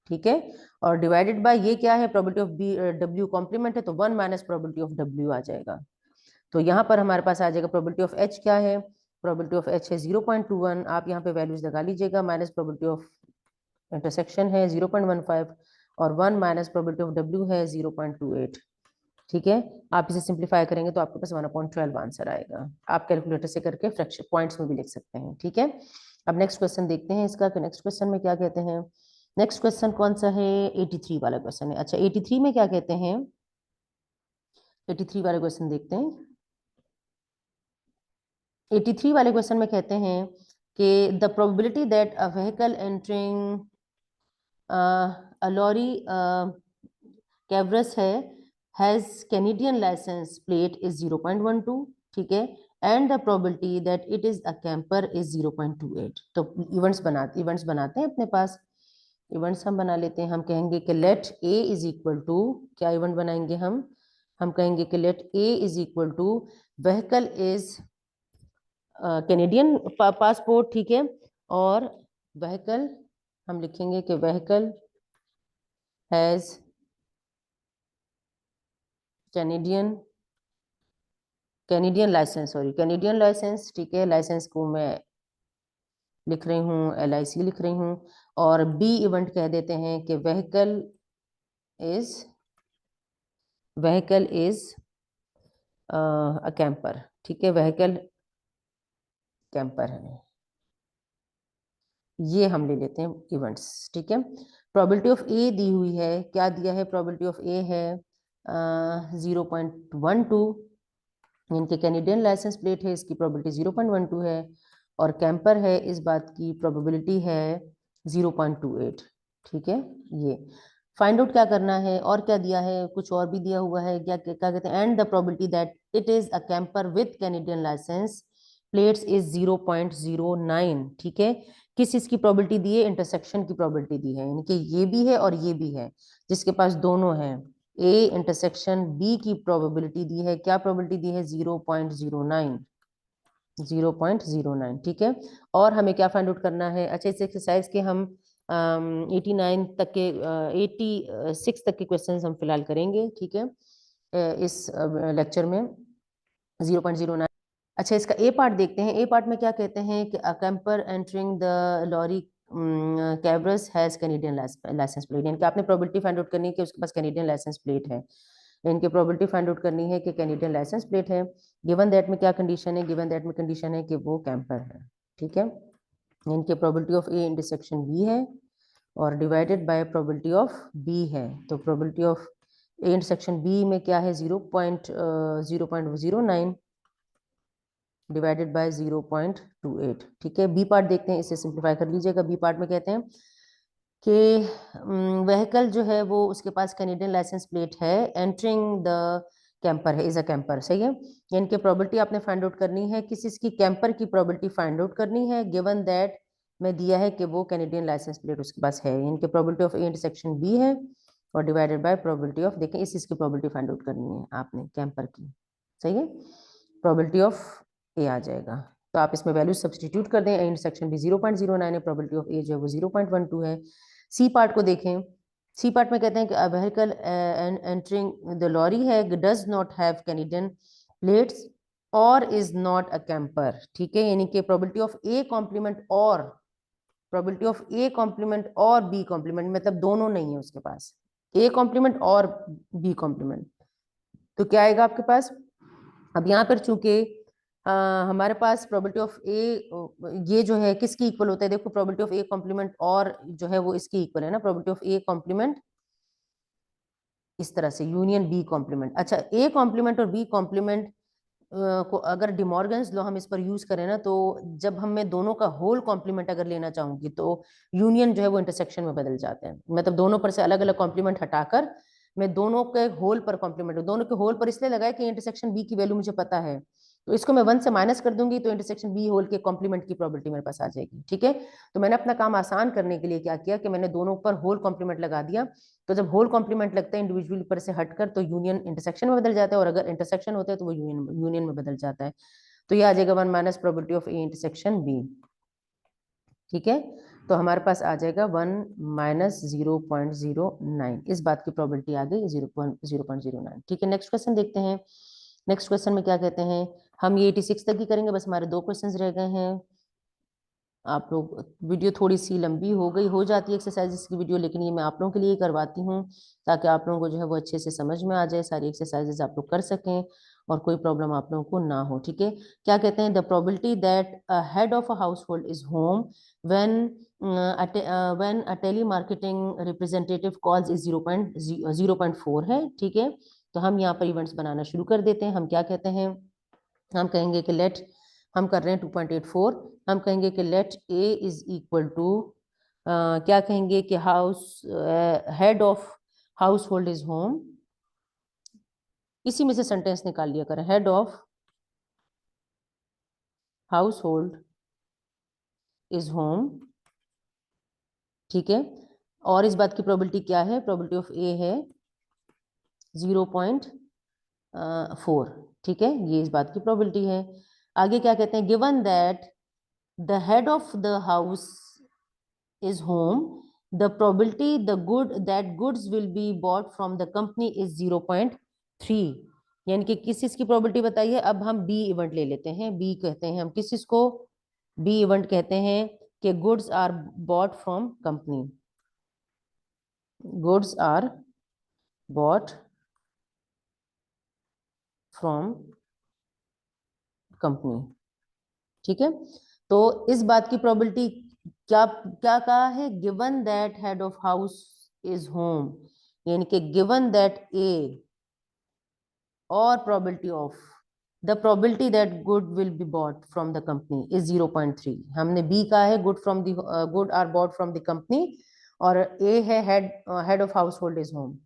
ठीक है। और डिवाइडेड बाय ये क्या है, probability of B, W complement है तो 1 माइनस प्रोबेबिलिटी ऑफ डब्ल्यू आ जाएगा। तो यहाँ पर हमारे पास आ जाएगा प्रोबेबिलिटी ऑफ एच क्या है, प्रोबेबिलिटी ऑफ एच है 0.21। आप यहाँ पे वैल्यूज लगा लीजिएगा, माइनस प्रोबेबिलिटी ऑफ इंटरसेक्शन है 0.15 और 1 माइनस प्रोबेबिलिटी ऑफ डब्ल्यू है 0.28, ठीक है। आप इसे सिंप्लीफाई करेंगे तो आपके पास 1/12 आंसर आएगा। आप कैलकुलेटर से करके फ्रैक्शन पॉइंट्स में भी लिख सकते हैं, ठीक है। अब नेक्स्ट क्वेश्चन देखते हैं इसका, कि नेक्स्ट क्वेश्चन में क्या कहते हैं। नेक्स्ट क्वेश्चन कौन सा है, 83 वाला क्वेश्चन है। अच्छा, 83 में क्या कहते हैं, 83 वाले क्वेश्चन देखते हैं। 83 वाले क्वेश्चन में कहते हैं कि the probability that a vehicle entering a Luray Caverns है has Canadian licence plate is 0.12, ठीक है, and the probability that it is a camper is 0.28। तो इवेंट्स बनाते हैं अपने पास, इवेंट्स हम बना लेते हैं। हम कहेंगे कि let A is equal to, क्या इवेंट बनाएंगे हम कहेंगे कि let A is equal to vehicle is Canadian passport, ठीक है, और व्हीकल हम लिखेंगे कि vehicle has Canadian license, sorry Canadian license, ठीक है। लाइसेंस को मैं लिख रही हूँ LIC लिख रही हूँ। और बी इवेंट कह देते हैं कि व्हीकल इज अ कैंपर, ठीक है, व्हीकल कैंपर है, ये हम ले लेते हैं इवेंट्स, ठीक है। प्रोबेबिलिटी ऑफ ए दी हुई है, क्या दिया है, प्रोबेबिलिटी ऑफ ए है 0.12, इनके कैनेडियन लाइसेंस प्लेट है, इसकी प्रोबेबिलिटी 0.12 है, और कैंपर है, इस बात की प्रोबेबिलिटी है 0.28, ठीक है। ये फाइंड आउट क्या करना है, और क्या दिया है, कुछ और भी दिया हुआ है, क्या क्या कहते हैं, and the probability that it is a camper with Canadian license plates is 0.09, ठीक है। किस चीज की प्रोबेबिलिटी दी है, इंटरसेक्शन की प्रोबेबिलिटी दी है, यानी कि ये भी है और ये भी है, जिसके पास दोनों है। ए इंटरसेक्शन बी की प्रोबेबिलिटी दी है, क्या प्रोबेबिलिटी दी है, 0.09, ठीक है। और हमें क्या फाइंड आउट करना है, अच्छा इस एक्सरसाइज के हम 89 तक के 86 तक के क्वेश्चन हम फिलहाल करेंगे, ठीक है, इस लेक्चर में 0.09। अच्छा, इसका ए पार्ट देखते हैं। ए पार्ट में क्या कहते हैं कि a camper entering the Luray Caverns has Canadian licence plate, यानी कि आपने प्रोबेबिलिटी फाइंड आउट करनी है कि उसके पास कैनेडियन लाइसेंस प्लेट है, इनकी प्रोबेबिलिटी फाइंड आउट करनी है कि कैनेडियन लाइसेंस प्लेट है। गिवन दैट में क्या कंडीशन है, गिवन दैट में कंडीशन है कि वो कैंपर है, ठीक है। इनकी probability of A intersection B है और divided by probability of B है, तो probability of A intersection B में क्या है 0.09 डिवाइडेड बाय 0.28। ठीक है, बी पार्ट देखते हैं, इसे सिंप्लीफाई कर लीजिएगा। बी पार्ट में कहते हैं कि व्हीकल जो है वो उसके पास कैनेडियन लाइसेंस प्लेट है, एंटरिंग द कैंपर है, इज अ कैंपर, सही है। यानी कि प्रोबेबिलिटी आपने फाइंड आउट करनी है, किस इसकी कैंपर की प्रोबेबिलिटी फाइंड आउट करनी है, गिवन दैट में दिया है कि वो कैनेडियन लाइसेंस प्लेट उसके पास है, यानी कि probability of A intersection B है और डिवाइडेड बाय प्रोबेबिलिटी ऑफ, देखें इस इसकी प्रोबेबिलिटी फाइंड आउट करनी है आपने कैंपर की, सही है। प्रोबेबिलिटी ऑफ ए आ जाएगा, तो आप इसमें वैल्यू सब्सटीट्यूट कर दें, ए इंटरसेक्शन भी 0.09 है, प्रोबेबिलिटी ऑफ ए जो है वो 0.12 है। सी पार्ट को देखें, सी पार्ट में कहते हैं कि a vehicle entering the Luray है, does not have Canadian plates और इज नॉट अ कैंपर, ठीक है, यानी कि प्रोबेबिलिटी ऑफ ए कॉम्प्लीमेंट और प्रोबेबिलिटी ऑफ ए कॉम्प्लीमेंट और बी कॉम्प्लीमेंट, मतलब दोनों नहीं है उसके पास, ए कॉम्प्लीमेंट और बी कॉम्प्लीमेंट, तो क्या आएगा आपके पास। अब यहाँ पर चूंकि हमारे पास प्रोबेबिलिटी ऑफ ए ये जो है किसकी इक्वल होता है, देखो प्रोबेबिलिटी ऑफ ए कॉम्प्लीमेंट और जो है वो इसकी इक्वल है ना, प्रोबेबिलिटी ऑफ ए कॉम्प्लीमेंट इस तरह से यूनियन बी कॉम्प्लीमेंट। अच्छा, ए कॉम्प्लीमेंट और बी कॉम्प्लीमेंट को अगर डिमॉर्गन्स लॉ हम इस पर यूज करें ना, तो जब हम मैं दोनों का होल कॉम्प्लीमेंट अगर लेना चाहूंगी तो यूनियन जो है वो इंटरसेक्शन में बदल जाते हैं, मतलब दोनों पर से अलग अलग कॉम्प्लीमेंट हटाकर मैं दोनों के होल पर कॉम्प्लीमेंट, दोनों के होल पर इसलिए लगाया कि इंटरसेक्शन बी की वैल्यू मुझे पता है, तो इसको मैं 1 से माइनस कर दूंगी तो इंटरसेक्शन बी होल के कॉम्प्लीमेंट की प्रोबेबिलिटी मेरे पास आ जाएगी, ठीक है। तो मैंने अपना काम आसान करने के लिए क्या किया कि मैंने दोनों पर होल कॉम्प्लीमेंट लगा दिया, तो जब होल कॉम्प्लीमेंट लगता है इंडिविजुअल पर से हटकर तो यूनियन इंटरसेक्शन में बदल जाता है, और अगर इंटरसेक्शन होता है तो वो यूनियन में बदल जाता है, तो ये आ जाएगा 1 minus probability of A intersection B, ठीक है। तो हमारे पास आ जाएगा 1 माइनस 0.09, इस बात की प्रोबेबिलिटी आ गई 0.09, ठीक है। नेक्स्ट क्वेश्चन देखते हैं, नेक्स्ट क्वेश्चन में क्या कहते हैं, हम ये 86 तक ही करेंगे, बस हमारे 2 क्वेश्चंस रह गए हैं। आप लोग, वीडियो थोड़ी सी लंबी हो गई, हो जाती है एक्सरसाइजेस की वीडियो, लेकिन ये मैं आप लोगों के लिए करवाती हूँ ताकि आप लोगों को जो है वो अच्छे से समझ में आ जाए, सारी एक्सरसाइजेस आप लोग कर सकें और कोई प्रॉब्लम आप लोगों को ना हो, ठीक है। क्या कहते हैं, the probability that head of a household is home when when a telemarketing representative calls is 0.4 है, ठीक है। तो हम यहाँ पर इवेंट्स बनाना शुरू कर देते हैं। हम क्या कहते हैं, हम कहेंगे कि लेट, हम कर रहे हैं 2.84, हम कहेंगे कि let A is equal to, क्या कहेंगे कि house head of household is home, इसी में से सेंटेंस निकाल लिया करें, head of household is home, ठीक है। और इस बात की प्रोबेबिलिटी क्या है, प्रोबेबिलिटी ऑफ ए है 0.4, ठीक है, ये इस बात की प्रोबेबिलिटी है। आगे क्या कहते हैं, given that the head of the house is home, the probability the good that goods will be bought from the company is 0.3, यानी कि किस चीज की प्रोबेबिलिटी बताइए। अब हम बी इवेंट ले लेते हैं, बी कहते हैं हम किस चीज को, बी इवेंट कहते हैं कि goods are bought from company, goods are bought from company, ठीक है। तो इस बात की प्रोबेबिलिटी क्या क्या कहा है, given that head of house is home, यानी कि गिवन दैट ए और probability of the probability that good will be bought from the company is 0.3, हमने B कहा है good from the good are bought from the company, और A है head of household is home,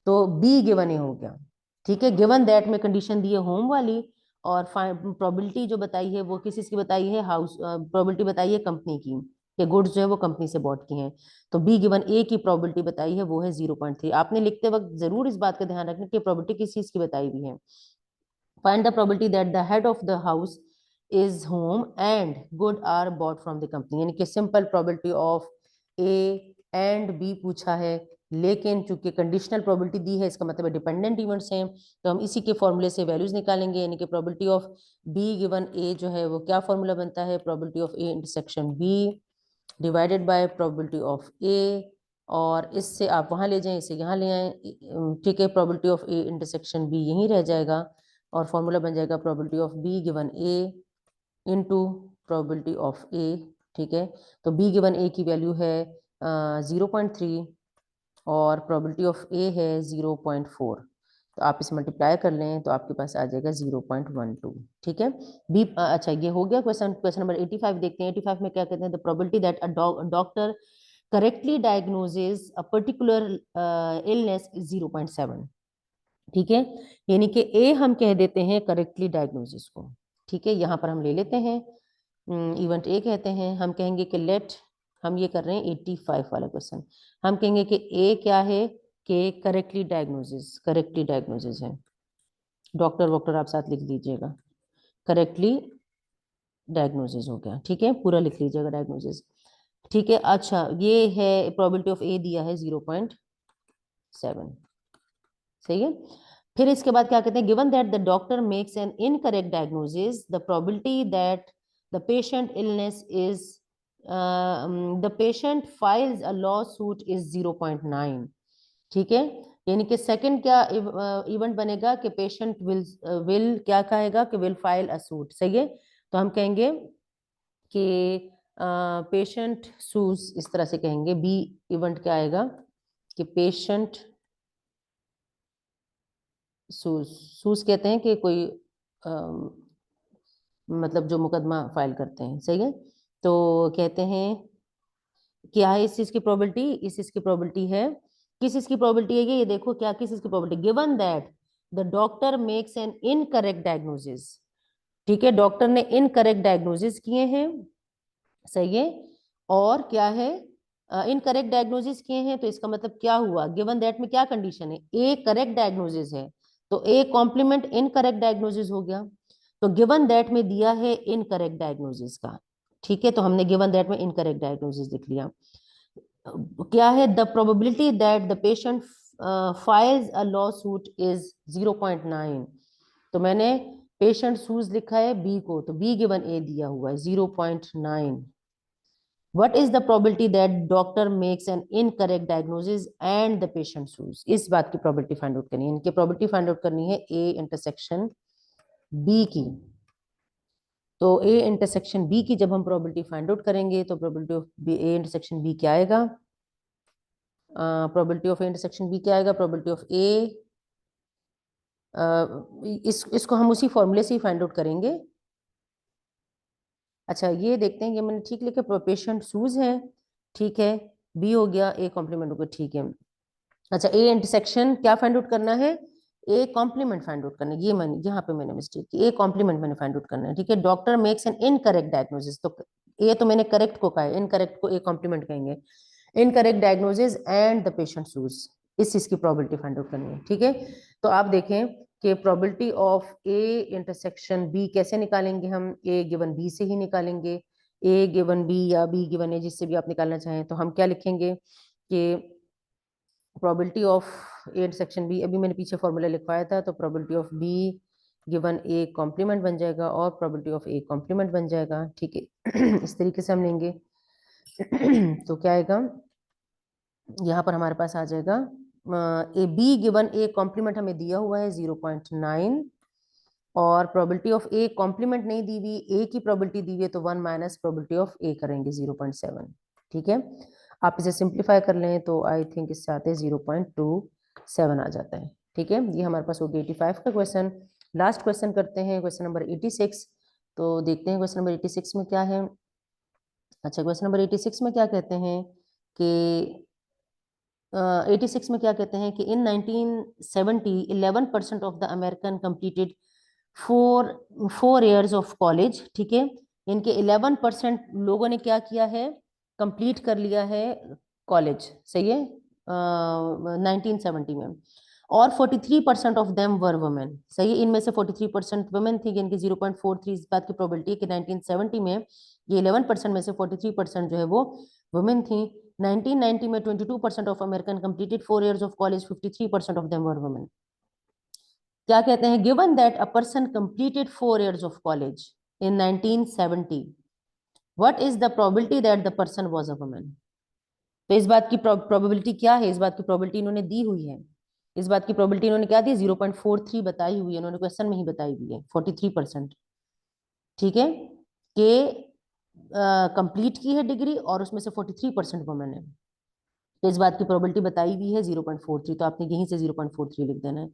तो B given ए हो गया, ठीक है। गिवन दैट में कंडीशन दी है होम वाली, और प्रोबेबिलिटी जो बताई है वो किस चीज की बताई है, हाउस प्रोबेबिलिटी बताई है कंपनी की, कि गुड्स जो है वो कंपनी से बॉट की हैं, तो बी गिवन ए की प्रोबेबिलिटी बताई है वो है 0.3। आपने लिखते वक्त जरूर इस बात का ध्यान रखना कि प्रोबेबिलिटी किस चीज की बताई हुई है। Find the probability that the head of the house is home and good are bought from the company, यानी कि simple probability of A and B पूछा है, लेकिन चूंकि कंडीशनल प्रोबेबिलिटी दी है, इसका मतलब डिपेंडेंट इवेंट्स हैं, तो हम इसी के फॉर्मूले से वैल्यूज निकालेंगे, यानी कि probability of B given A जो है वो क्या फॉर्मूला बनता है, probability of A intersection B divided by probability of A, और इससे आप वहां ले जाएं, इसे यहाँ ले आए, ठीक है। Probability of A intersection B यहीं रह जाएगा, और फॉर्मूला बन जाएगा probability of B given A into probability of A, ठीक है। तो बी गिवन ए की वैल्यू है 0.3 और प्रोबेबिलिटी ऑफ ए है 0.4। तो आप इसे मल्टीप्लाई कर लें तो आपके पास आ जाएगा 0.12। ठीक है। बी अच्छा ये हो गया क्वेश्चन। क्वेश्चन नंबर 85 देखते हैं। 85 में क्या कहते हैं, the probability that a doctor correctly diagnoses a particular illness is 0.7। ठीक है, यानी कि ए हम कह देते हैं करेक्टली डायग्नोसिस को। ठीक है, यहाँ पर हम ले लेते हैं इवेंट ए कहते हैं। हम कहेंगे कि लेट, हम ये कर रहे हैं 85 वाला क्वेश्चन। हम कहेंगे कि ए क्या है कि करेक्टली डायग्नोसिस है। डॉक्टर आप साथ लिख लीजिएगा, करेक्टली डायग्नोसिस हो गया। ठीक है, पूरा लिख लीजिएगा डायग्नोसिस। ठीक है, अच्छा ये है प्रोबेबिलिटी ऑफ ए दिया है 0.7। सही है। फिर इसके बाद क्या कहते हैं, given that the doctor makes an incorrect diagnosis the probability that the patient illness is the patient files a law suit is 0.9। ठीक है, यानी कि सेकंड क्या इवेंट बनेगा कि पेशेंट विल क्या कहेगा कि विल फाइल अ सूट। सही है, तो हम कहेंगे कि पेशेंट सूज, इस तरह से कहेंगे। बी इवेंट क्या आएगा कि पेशेंट सूज, सूज कहते हैं कि कोई मतलब जो मुकदमा फाइल करते हैं। सही है, तो कहते हैं क्या है इस चीज की प्रोबेबिलिटी, इस चीज की प्रोबेबिलिटी है, किस चीज की प्रोबेबिलिटी है ये देखो क्या, किस चीज की probability, given that the doctor makes an incorrect diagnosis. ठीक है, डॉक्टर ने इनकरेक्ट डायग्नोसिस किए हैं। सही है, और क्या है इनकरेक्ट डायग्नोसिस किए हैं, तो इसका मतलब क्या हुआ, गिवन दैट में क्या कंडीशन है, ए करेक्ट डायग्नोसिस है तो ए कॉम्प्लीमेंट इनकरेक्ट डायग्नोसिस हो गया। तो गिवन दैट में दिया है इनकरेक्ट डायग्नोसिस का। ठीक है, तो हमने गिवन दैट में इनकरेक्ट डायग्नोसिस लिख लिया। क्या है, the probability that the patient files a law suit is 0.9। तो मैंने पेशेंट सूज लिखा है बी को, तो बी गिवन ए दिया हुआ है 0.9। What is the probability that doctor makes an incorrect diagnosis and the patient sues? इस बात की probability find out करनी है, इनकी probability find out करनी है A intersection B की। तो A intersection B की जब हम probability find out करेंगे तो probability of A intersection B क्या आएगा, probability of A intersection B क्या आएगा, probability of A इसको हम उसी फॉर्मूले से ही फाइंड आउट करेंगे। अच्छा ये देखते हैं, ये मैंने ठीक लिखा, पेशेंट सूज है। ठीक है, बी हो गया, ए कॉम्प्लीमेंट हो गया। ठीक है, अच्छा ए इंटरसेक्शन क्या फाइंड आउट करना है, ए कॉम्प्लीमेंट फाइंड आउट करना है। ये मैंने यहाँ पे मैंने मिस्टेक की, ए कॉम्प्लीमेंट मैंने फाइंड आउट करना है। ठीक है, doctor makes an incorrect diagnosis, तो ए तो मैंने करेक्ट को कहा है, इनकरेक्ट को ए कॉम्प्लीमेंट कहेंगे। Incorrect diagnosis and the patient sues, इस चीज की प्रोबेबिलिटी फाइंड आउट करनी है। ठीक है, तो आप देखें कि probability of A intersection B कैसे निकालेंगे हम, ए गिवन बी से ही निकालेंगे, ए गिवन बी या बी गिवन ए, जिससे भी आप निकालना चाहें। तो हम क्या लिखेंगे कि probability of A intersection B, अभी मैंने पीछे फॉर्मूला लिखवाया था, तो probability of B given A complement बन जाएगा और प्रोबेबिलिटी ऑफ ए कॉम्प्लीमेंट बन जाएगा। ठीक है इस तरीके से हम लेंगे तो क्या आएगा, यहाँ पर हमारे पास आ जाएगा A B given A complement हमें दिया हुआ है 0.9 और प्रोबेबिलिटी ऑफ ए कॉम्प्लीमेंट नहीं दी हुई, ए की प्रोबेबिलिटी दी हुई है, तो 1 माइनस प्रोबेबिलिटी ऑफ ए करेंगे 0.7। ठीक है, आप इसे सिंप्लीफाई कर लें तो आई थिंक इससे आते हैं 0.27 आ जाता है। ठीक है, ये हमारे पास हो गया 85 का क्वेश्चन। लास्ट क्वेश्चन करते हैं, क्वेश्चन नंबर 86। तो देखते हैं क्वेश्चन नंबर 86 में क्या है। अच्छा क्वेश्चन नंबर 86 में क्या कहते हैं कि 86 में क्या कहते हैं कि इन 1970 11% of the American completed four years of college. ठीक है, इनके 11% लोगों ने क्या किया है, कंप्लीट कर लिया है कॉलेज। सही है, 1970 में, और 43% ऑफ देम वर वुमेन। सही है, इनमें से 43% वुमेन थी, इनकी 0.43 इस बात की प्रोबेबिलिटी है कि 1970 में ये 11% में से 43% जो है वो वुमेन थी। 1990 में 22% of American completed 4 years of college, 53% of them were women. क्या कहते हैं, given that a person completed 4 years of college in 1970, what is the probability that the person was a woman. तो इस बात की प्रोबेबिलिटी क्या है, इस बात की प्रोबेबिलिटी इन्होंने दी हुई है, इस बात की प्रोबेबिलिटी इन्होंने क्या दी, 0.43 बताई हुई है, इन्होंने क्वेश्चन में ही बताई हुई है 43%। ठीक है, कि कंप्लीट की है डिग्री और उसमें से 43% वुमेन है। तो इस बात की प्रोबेबिलिटी बताई हुई है 0.43, तो आपने यहीं से 0.43 लिख देना है।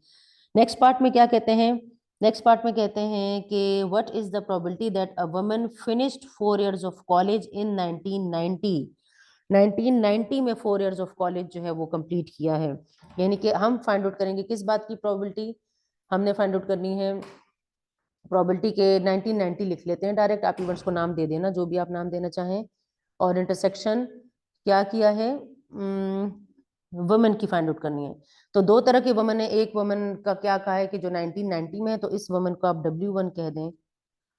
नेक्स्ट पार्ट में क्या कहते हैं, नेक्स्ट पार्ट में कहते हैं कि what is the probability that a woman finished 4 years of college in 1990। 1990 में 4 years ऑफ कॉलेज जो है वो कंप्लीट किया है। यानी कि हम फाइंड आउट करेंगे किस बात की प्रोबेबिलिटी, हमने फाइंड आउट करनी है प्रोबेबिलिटी के 1990 लिख लेते हैं डायरेक्ट, आप इवेंट्स को नाम दे देना जो भी आप नाम देना चाहें। और इंटरसेक्शन क्या किया है, वुमेन की फाइंड आउट करनी है। तो दो तरह के वुमेन है, एक वुमेन का क्या कहा है कि जो 1990 में है, तो इस वुमेन को आप W1 कह दें,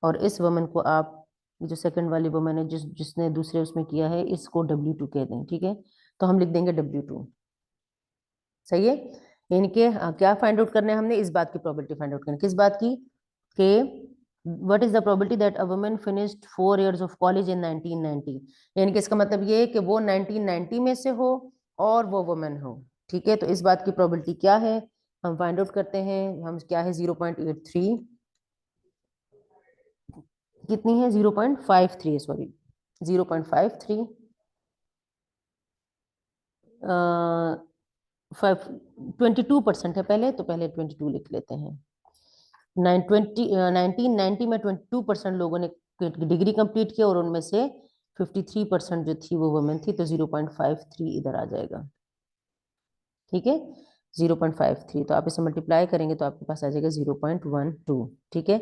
और इस वुमेन को आप जो सेकंड वाली वुमेन है जिसने दूसरे उसमें किया है, इसको W2 कह दें। ठीक है, तो हम लिख देंगे W2। सही है, इनके क्या फाइंड आउट करने हमने, इस बात की प्रोबेबिलिटी फाइंड आउट करनी, किस बात की, कि what is the probability that a woman finished 4 years of college in 1990। यानी कि इसका मतलब ये है कि वो 1990 में से हो और वो वुमन हो। ठीक है, तो इस बात की प्रोबेबिलिटी क्या है, हम फाइंड आउट करते हैं। हम क्या है 0.83, कितनी है 0.53, सॉरी 0.53, 22% है पहले, तो पहले 22 लिख लेते हैं। 1990 में 22% लोगों ने डिग्री कंप्लीट किया, और उनमें से 53% जो थी वो वुमेन थी, तो 0.53 इधर आ जाएगा। ठीक है, 0.53, तो आप इसे मल्टीप्लाई करेंगे तो आपके पास आ जाएगा 0.12। ठीक है,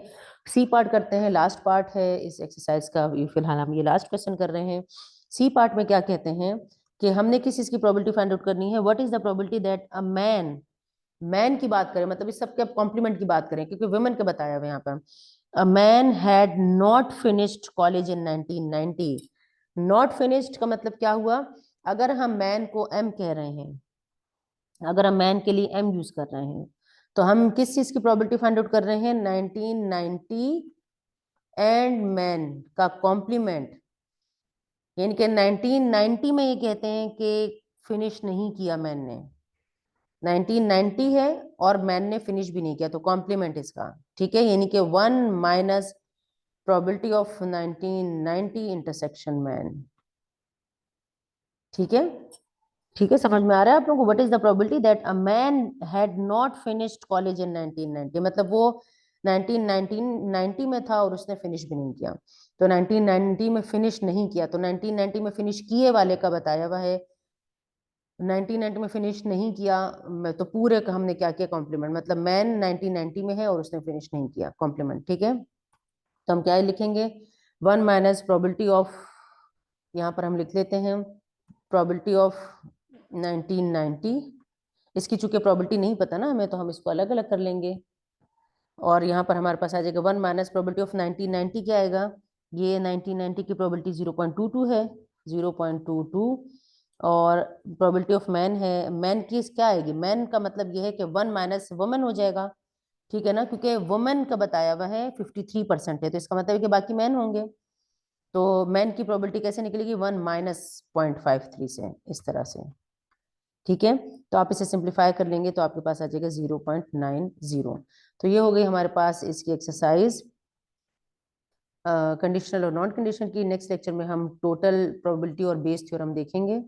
सी पार्ट करते हैं, लास्ट पार्ट है इस एक्सरसाइज का, फिलहाल हम ये लास्ट क्वेश्चन कर रहे हैं। सी पार्ट में क्या कहते हैं कि हमने किस चीज की प्रोबेबिलिटी फाइंड आउट करनी है, what is the probability that a man, man की बात करें, मतलब इस सबके कॉम्प्लीमेंट की बात करें, क्योंकि वुमेन के बताया हुआ यहाँ पर, a man had not finished college in 1990। Not finished का मतलब क्या हुआ, अगर हम मैन को एम कह रहे हैं, अगर हम मैन के लिए एम यूज कर रहे हैं, तो हम किस चीज की प्रोबेबिलिटी फाइंड आउट कर रहे हैं, 1990 एंड मैन का कॉम्प्लीमेंट। यानी कि 1990 में ये कहते हैं कि फिनिश नहीं किया मैन ने, 1990 है और मैन ने फिनिश भी नहीं किया, तो कॉम्प्लीमेंट इसका। ठीक है, यानी कि 1 minus probability of 1990 intersection man. ठीक है, ठीक है, समझ में आ रहा है आप लोगों को, what is the probability that a man had not finished college in 1990, मतलब वो 1990 में था और उसने फिनिश भी नहीं किया, तो 1990 में फिनिश नहीं किया, तो 1990 में फिनिश किए वाले का बताया हुआ है, 1990 में फिनिश नहीं किया, तो पूरे का हमने क्या किया, कॉम्प्लीमेंट, मतलब मैन 1990 में है और उसने फिनिश नहीं किया, कॉम्प्लीमेंट। ठीक है, तो हम क्या लिखेंगे, 1 माइनस प्रोबेबिलिटी ऑफ, यहाँ पर हम लिख लेते हैं प्रोबेबिलिटी ऑफ 1990, इसकी चूंकि प्रोबेबिलिटी नहीं पता ना हमें, तो हम इसको अलग अलग कर लेंगे, और यहाँ पर हमारे पास आ जाएगा 1 माइनस प्रोबेबिलिटी ऑफ 1990, क्या आएगा, ये 1990 की प्रोबेबिलिटी 0.22 है, 0.22, और प्रोबेबिलिटी ऑफ मैन है, मैन की क्या आएगी, मैन का मतलब ये है कि 1 माइनस वुमन हो जाएगा। ठीक है ना, क्योंकि वुमेन का बताया हुआ है 53% है, तो इसका मतलब है कि बाकी मैन होंगे, तो मैन की प्रोबेबिलिटी कैसे निकलेगी, 1 माइनस 0.53 से, इस तरह से। ठीक है, तो आप इसे सिंप्लीफाई कर लेंगे तो आपके पास आ जाएगा 0.90। तो ये हो गई हमारे पास इसकी एक्सरसाइज कंडीशनल और नॉन कंडीशनल की। नेक्स्ट लेक्चर में हम टोटल प्रोबेबिलिटी और बेस थ्योरम देखेंगे।